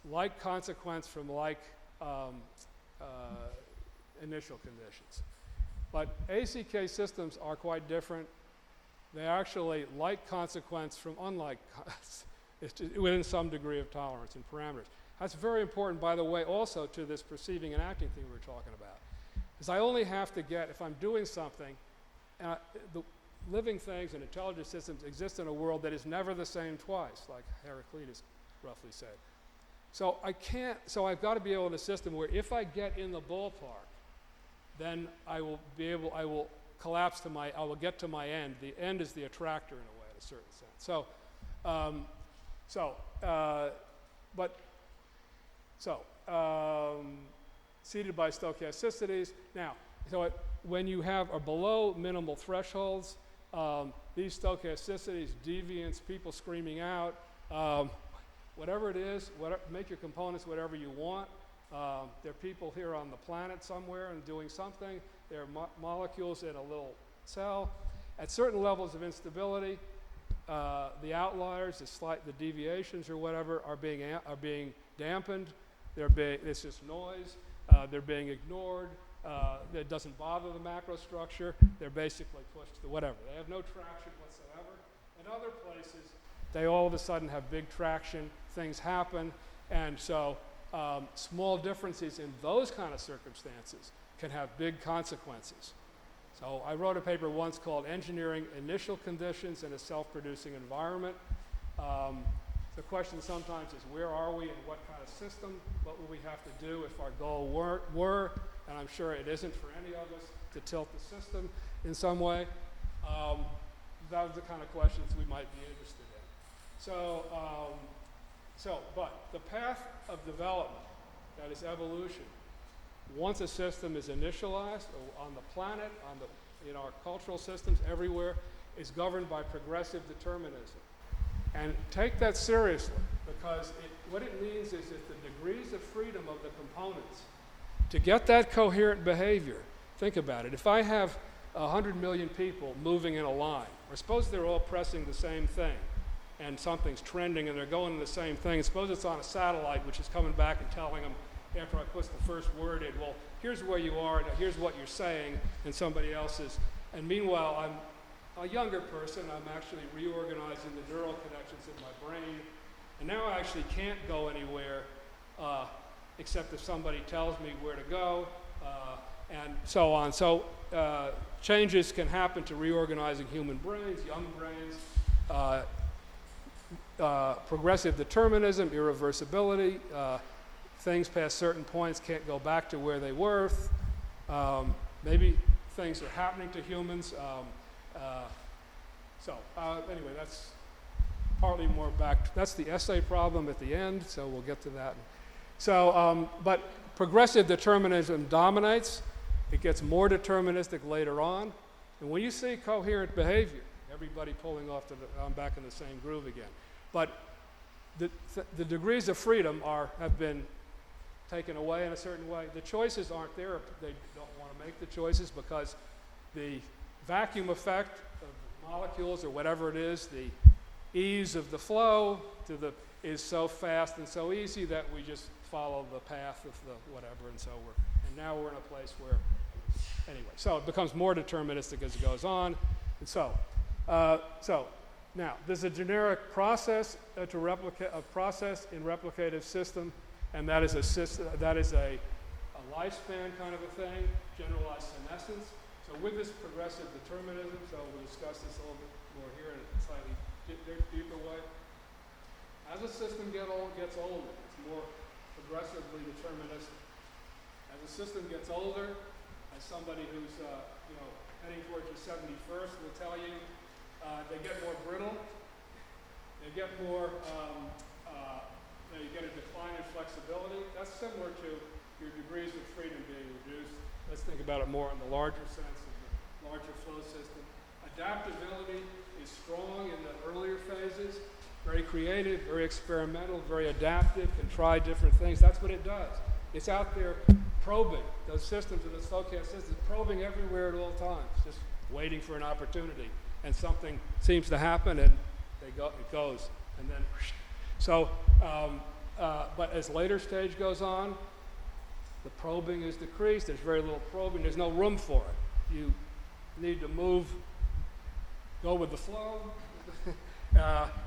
Like consequence from like initial conditions. But ACK systems are quite different. They actually like consequence from unlike within some degree of tolerance and parameters. That's very important, by the way, also to this perceiving and acting thing we were talking about. Because I only have to get, if I'm doing something, the living things and intelligent systems exist in a world that is never the same twice, like Heraclitus roughly said. So I've got to be able in a system where if I get in the ballpark, then I will get to my end. The end is the attractor in a way, in a certain sense. Seeded by stochasticities. Now, when you have below minimal thresholds, these stochasticities, deviance, people screaming out, whatever it is, make your components whatever you want. There are people here on the planet somewhere and doing something. There are molecules in a little cell. At certain levels of instability, the outliers, the deviations or whatever, are being dampened. It's just noise. They're being ignored. It doesn't bother the macrostructure. They're basically pushed to whatever. They have no traction whatsoever. In other places, they all of a sudden have big traction. Things happen. And so small differences in those kind of circumstances can have big consequences. So I wrote a paper once called Engineering Initial Conditions in a Self-Producing Environment. The question sometimes is, where are we and what kind of system? What would we have to do if our goal were, and I'm sure it isn't for any of us, to tilt the system in some way? That was the kind of questions we might be interested in. But the path of development, that is evolution, once a system is initialized on the planet, in our cultural systems, everywhere, is governed by progressive determinism. And take that seriously, because what it means is that the degrees of freedom of the components to get that coherent behavior, think about it. If I have 100 million people moving in a line, or suppose they're all pressing the same thing, and something's trending and they're going to the same thing, and suppose it's on a satellite which is coming back and telling them, after I put the first word in, well, here's where you are, now here's what you're saying, and somebody else is. And meanwhile, I'm a younger person, I'm actually reorganizing the neural connections in my brain, and now I actually can't go anywhere except if somebody tells me where to go, and so on. So changes can happen to reorganizing human brains, young brains, progressive determinism, irreversibility, things past certain points can't go back to where they were. Maybe things are happening to humans. Anyway, that's partly more back. That's the essay problem at the end, so we'll get to that. So, but progressive determinism dominates. It gets more deterministic later on. And when you see coherent behavior, everybody pulling off I'm back in the same groove again. But the degrees of freedom have been taken away in a certain way. The choices aren't there. They don't want to make the choices because the vacuum effect of molecules or whatever it is, the ease of the flow is so fast and so easy that we just follow the path of the whatever, and now we're in a place where, anyway, so it becomes more deterministic as it goes on, and so now there's a generic process to replicate a process in replicative system, and that is a lifespan kind of a thing, generalized senescence. So with this progressive determinism, so we'll discuss this a little bit more here in a slightly deeper way. As a system gets older, it's more progressively deterministic. As a system gets older, as somebody who's heading towards your 71st will tell you, they get more brittle. They get more. You get a decline in flexibility. That's similar to your degrees of freedom being reduced. Let's think about it more in the larger sense of the larger flow system. Adaptability is strong in the earlier phases. Very creative, very experimental, very adaptive, can try different things. That's what it does. It's out there probing those systems and those forecast systems, probing everywhere at all times, just waiting for an opportunity. And something seems to happen, and it goes. And then, but as later stage goes on, the probing is decreased. There's very little probing. There's no room for it. You need to move, go with the flow.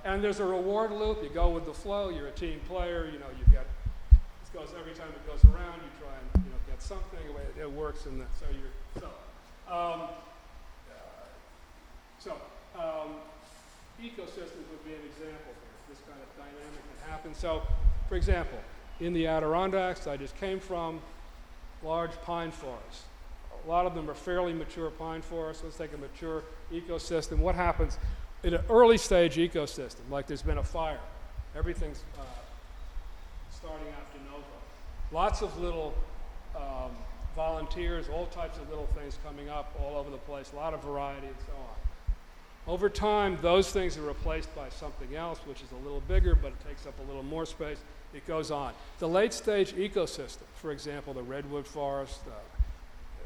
And there's a reward loop. You go with the flow. You're a team player. You've got, this goes every time it goes around. You try and get something. It works, and ecosystems would be an example here. This kind of dynamic can happen. So, for example, in the Adirondacks, I just came from, large pine forests. A lot of them are fairly mature pine forests. Let's take a mature ecosystem. What happens in an early stage ecosystem, like there's been a fire? Everything's starting out de novo. Lots of little volunteers, all types of little things coming up all over the place, a lot of variety and so on. Over time, those things are replaced by something else, which is a little bigger, but it takes up a little more space. It goes on. The late stage ecosystem, for example, the redwood forest,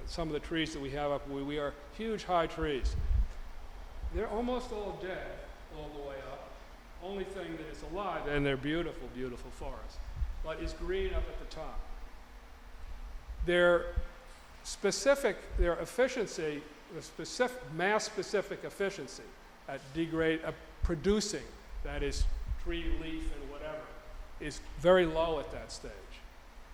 some of the trees that we have up, we are huge high trees. They're almost all dead all the way up. Only thing that is alive, and they're beautiful, beautiful forests, but is green up at the top. Their efficiency, mass-specific efficiency at producing, that is tree, leaf, and whatever, is very low at that stage.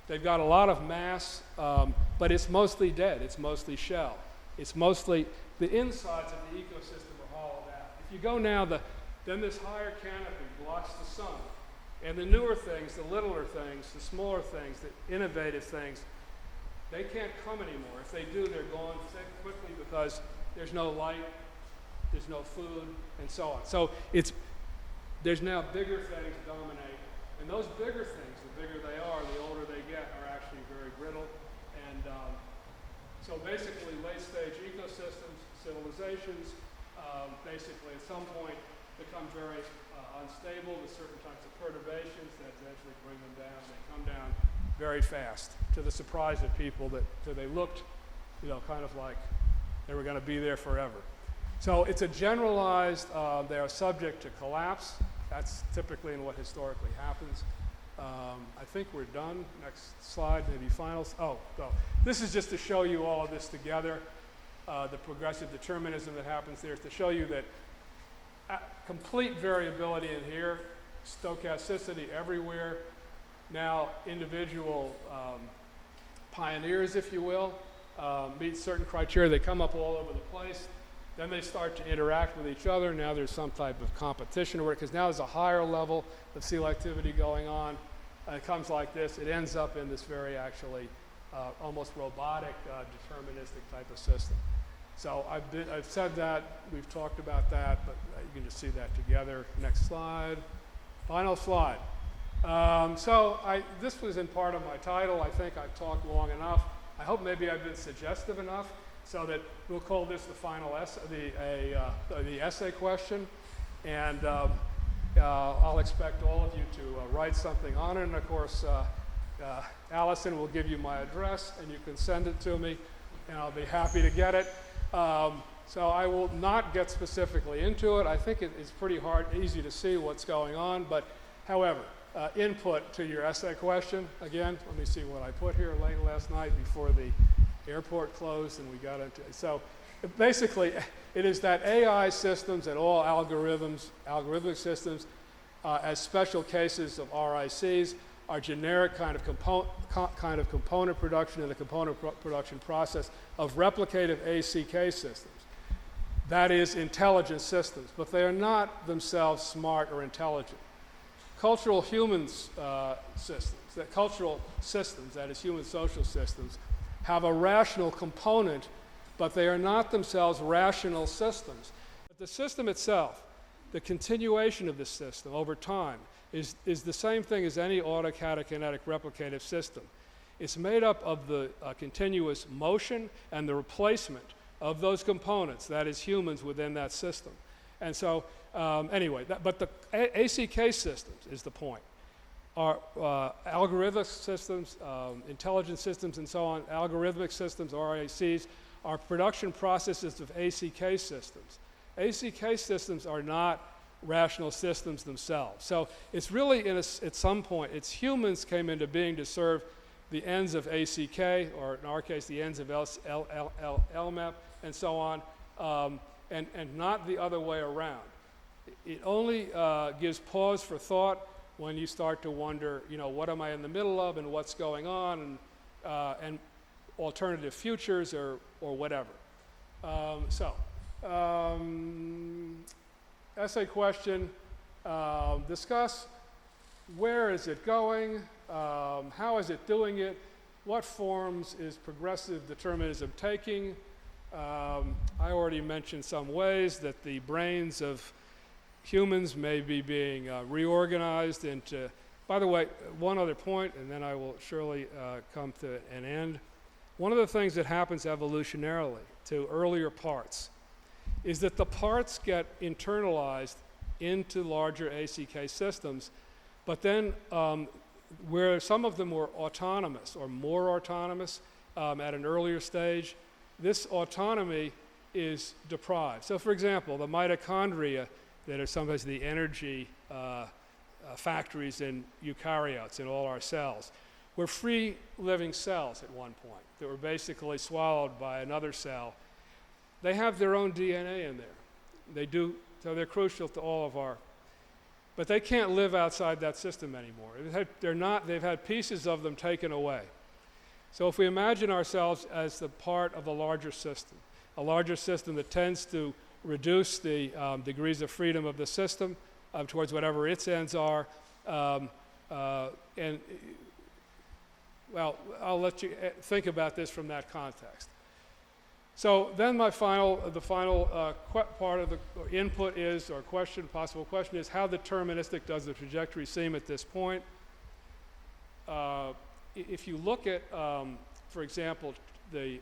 They've got a lot of mass, but it's mostly dead. It's mostly shell. It's mostly, the insides of the ecosystem are hollowed out. If you go now, then this higher canopy blocks the sun. And the newer things, the littler things, the smaller things, the innovative things, they can't come anymore. If they do, they're gone quickly because there's no light, there's no food, and so on. So there's now bigger things dominate, and those bigger things, the bigger they are, the older they get, are actually very brittle. And so basically, late-stage ecosystems, civilizations, basically at some point become very unstable with certain types of perturbations that eventually bring them down. They come down very fast, to the surprise of people that they looked, kind of like they were going to be there forever. So it's a generalized, they are subject to collapse. That's typically in what historically happens. I think we're done. Next slide, maybe finals. Oh, no. This is just to show you all of this together, the progressive determinism that happens there, is to show you that complete variability in here, stochasticity everywhere. Now, individual pioneers, if you will, meet certain criteria. They come up all over the place. Then they start to interact with each other. Now there's some type of competition, because now there's a higher level of selectivity going on. It comes like this. It ends up in this very actually almost robotic, deterministic type of system. So I've said that. We've talked about that, but you can just see that together. Next slide. Final slide. This was in part of my title. I think I've talked long enough. I hope maybe I've been suggestive enough so that we'll call this the final essay, the essay question. And I'll expect all of you to write something on it. And of course, Allison will give you my address, and you can send it to me, and I'll be happy to get it. So I will not get specifically into it. I think it's pretty easy to see what's going on. But however, input to your essay question. Again, let me see what I put here late last night before the airport closed and we got into it. So basically, it is that AI systems and all algorithmic systems, as special cases of RICs, are generic kind of component production in the component production process of replicative ACK systems. That is intelligent systems, but they are not themselves smart or intelligent. Cultural humans cultural systems, that is human social systems, have a rational component, but they are not themselves rational systems. But the system itself, the continuation of the system over time, is the same thing as any autocatakinetic replicative system. It's made up of the continuous motion and the replacement of those components, that is humans within that system. And so, anyway, but the ACK systems is the point. Our algorithmic systems, intelligent systems and so on, algorithmic systems, RICs, are production processes of ACK systems. ACK systems are not rational systems themselves. So it's really, at some point, it's humans came into being to serve the ends of ACK, or in our case, the ends of LMEP, and so on, and not the other way around. It only gives pause for thought when you start to wonder, what am I in the middle of and what's going on, and alternative futures or whatever. Essay question, discuss where is it going, how is it doing it, what forms is progressive determinism taking. I already mentioned some ways that the brains of humans may be being reorganized into, by the way, one other point, and then I will surely come to an end. One of the things that happens evolutionarily to earlier parts is that the parts get internalized into larger ACK systems, but then where some of them were autonomous or more autonomous at an earlier stage, this autonomy is deprived. So for example, the mitochondria that are sometimes the energy factories in eukaryotes, in all our cells, were free living cells at one point that were basically swallowed by another cell. They have their own DNA in there. They do, so they're crucial to all of our, but they can't live outside that system anymore. They've had pieces of them taken away. So if we imagine ourselves as the part of a larger system that tends to reduce the degrees of freedom of the system towards whatever its ends are, and well, I'll let you think about this from that context. So then the final part of the input is, or possible question is, how deterministic does the trajectory seem at this point? If you look at, for example, the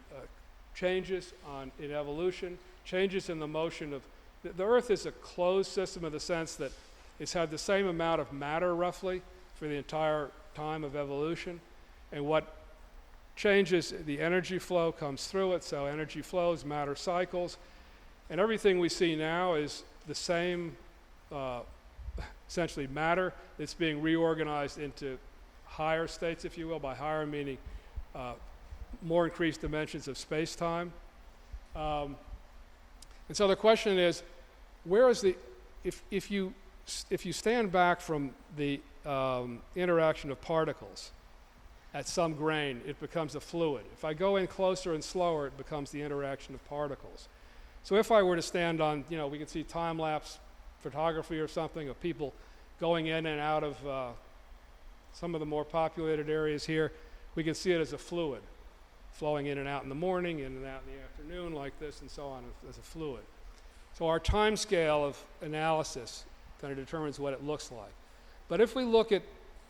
changes in evolution, changes in the motion of, the Earth is a closed system in the sense that it's had the same amount of matter roughly for the entire time of evolution, and what changes, the energy flow comes through it, so energy flows, matter cycles, and everything we see now is the same, essentially matter that's being reorganized into higher states, if you will. By higher meaning more increased dimensions of space-time. And so the question is, where is the, if you stand back from the interaction of particles at some grain, it becomes a fluid. If I go in closer and slower, it becomes the interaction of particles. So if I were to stand on, we can see time-lapse photography or something of people going in and out of some of the more populated areas here, we can see it as a fluid, flowing in and out in the morning, in and out in the afternoon, like this, and so on, as a fluid. So our time scale of analysis kind of determines what it looks like. But if we look at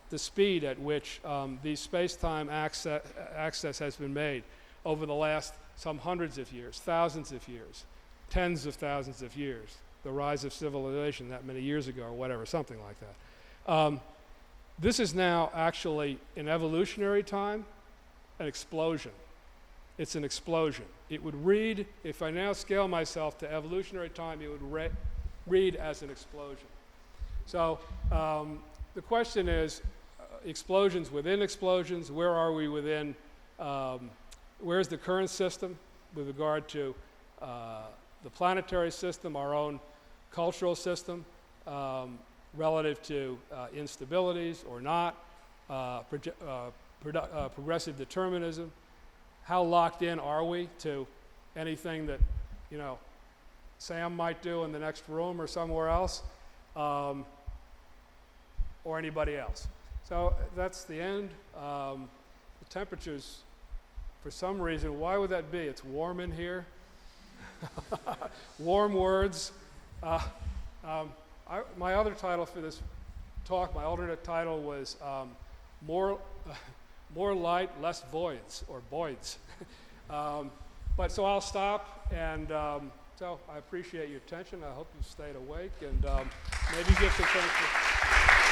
the speed at which these space-time access has been made over the last some hundreds of years, thousands of years, tens of thousands of years, the rise of civilization that many years ago or whatever, something like that. This is now actually, in evolutionary time, an explosion. It's an explosion. It would read, if I now scale myself to evolutionary time, it would read as an explosion. So the question is, explosions within explosions, where are we within, where's the current system with regard to the planetary system, our own cultural system, relative to instabilities or not, progressive determinism. How locked in are we to anything that, Sam might do in the next room or somewhere else, or anybody else. So that's the end. The temperatures, for some reason, why would that be? It's warm in here. Warm words. My other title for this talk, my alternate title was more light, less voids, or voids. But so I'll stop, and so I appreciate your attention. I hope you stayed awake, and maybe give some thanks.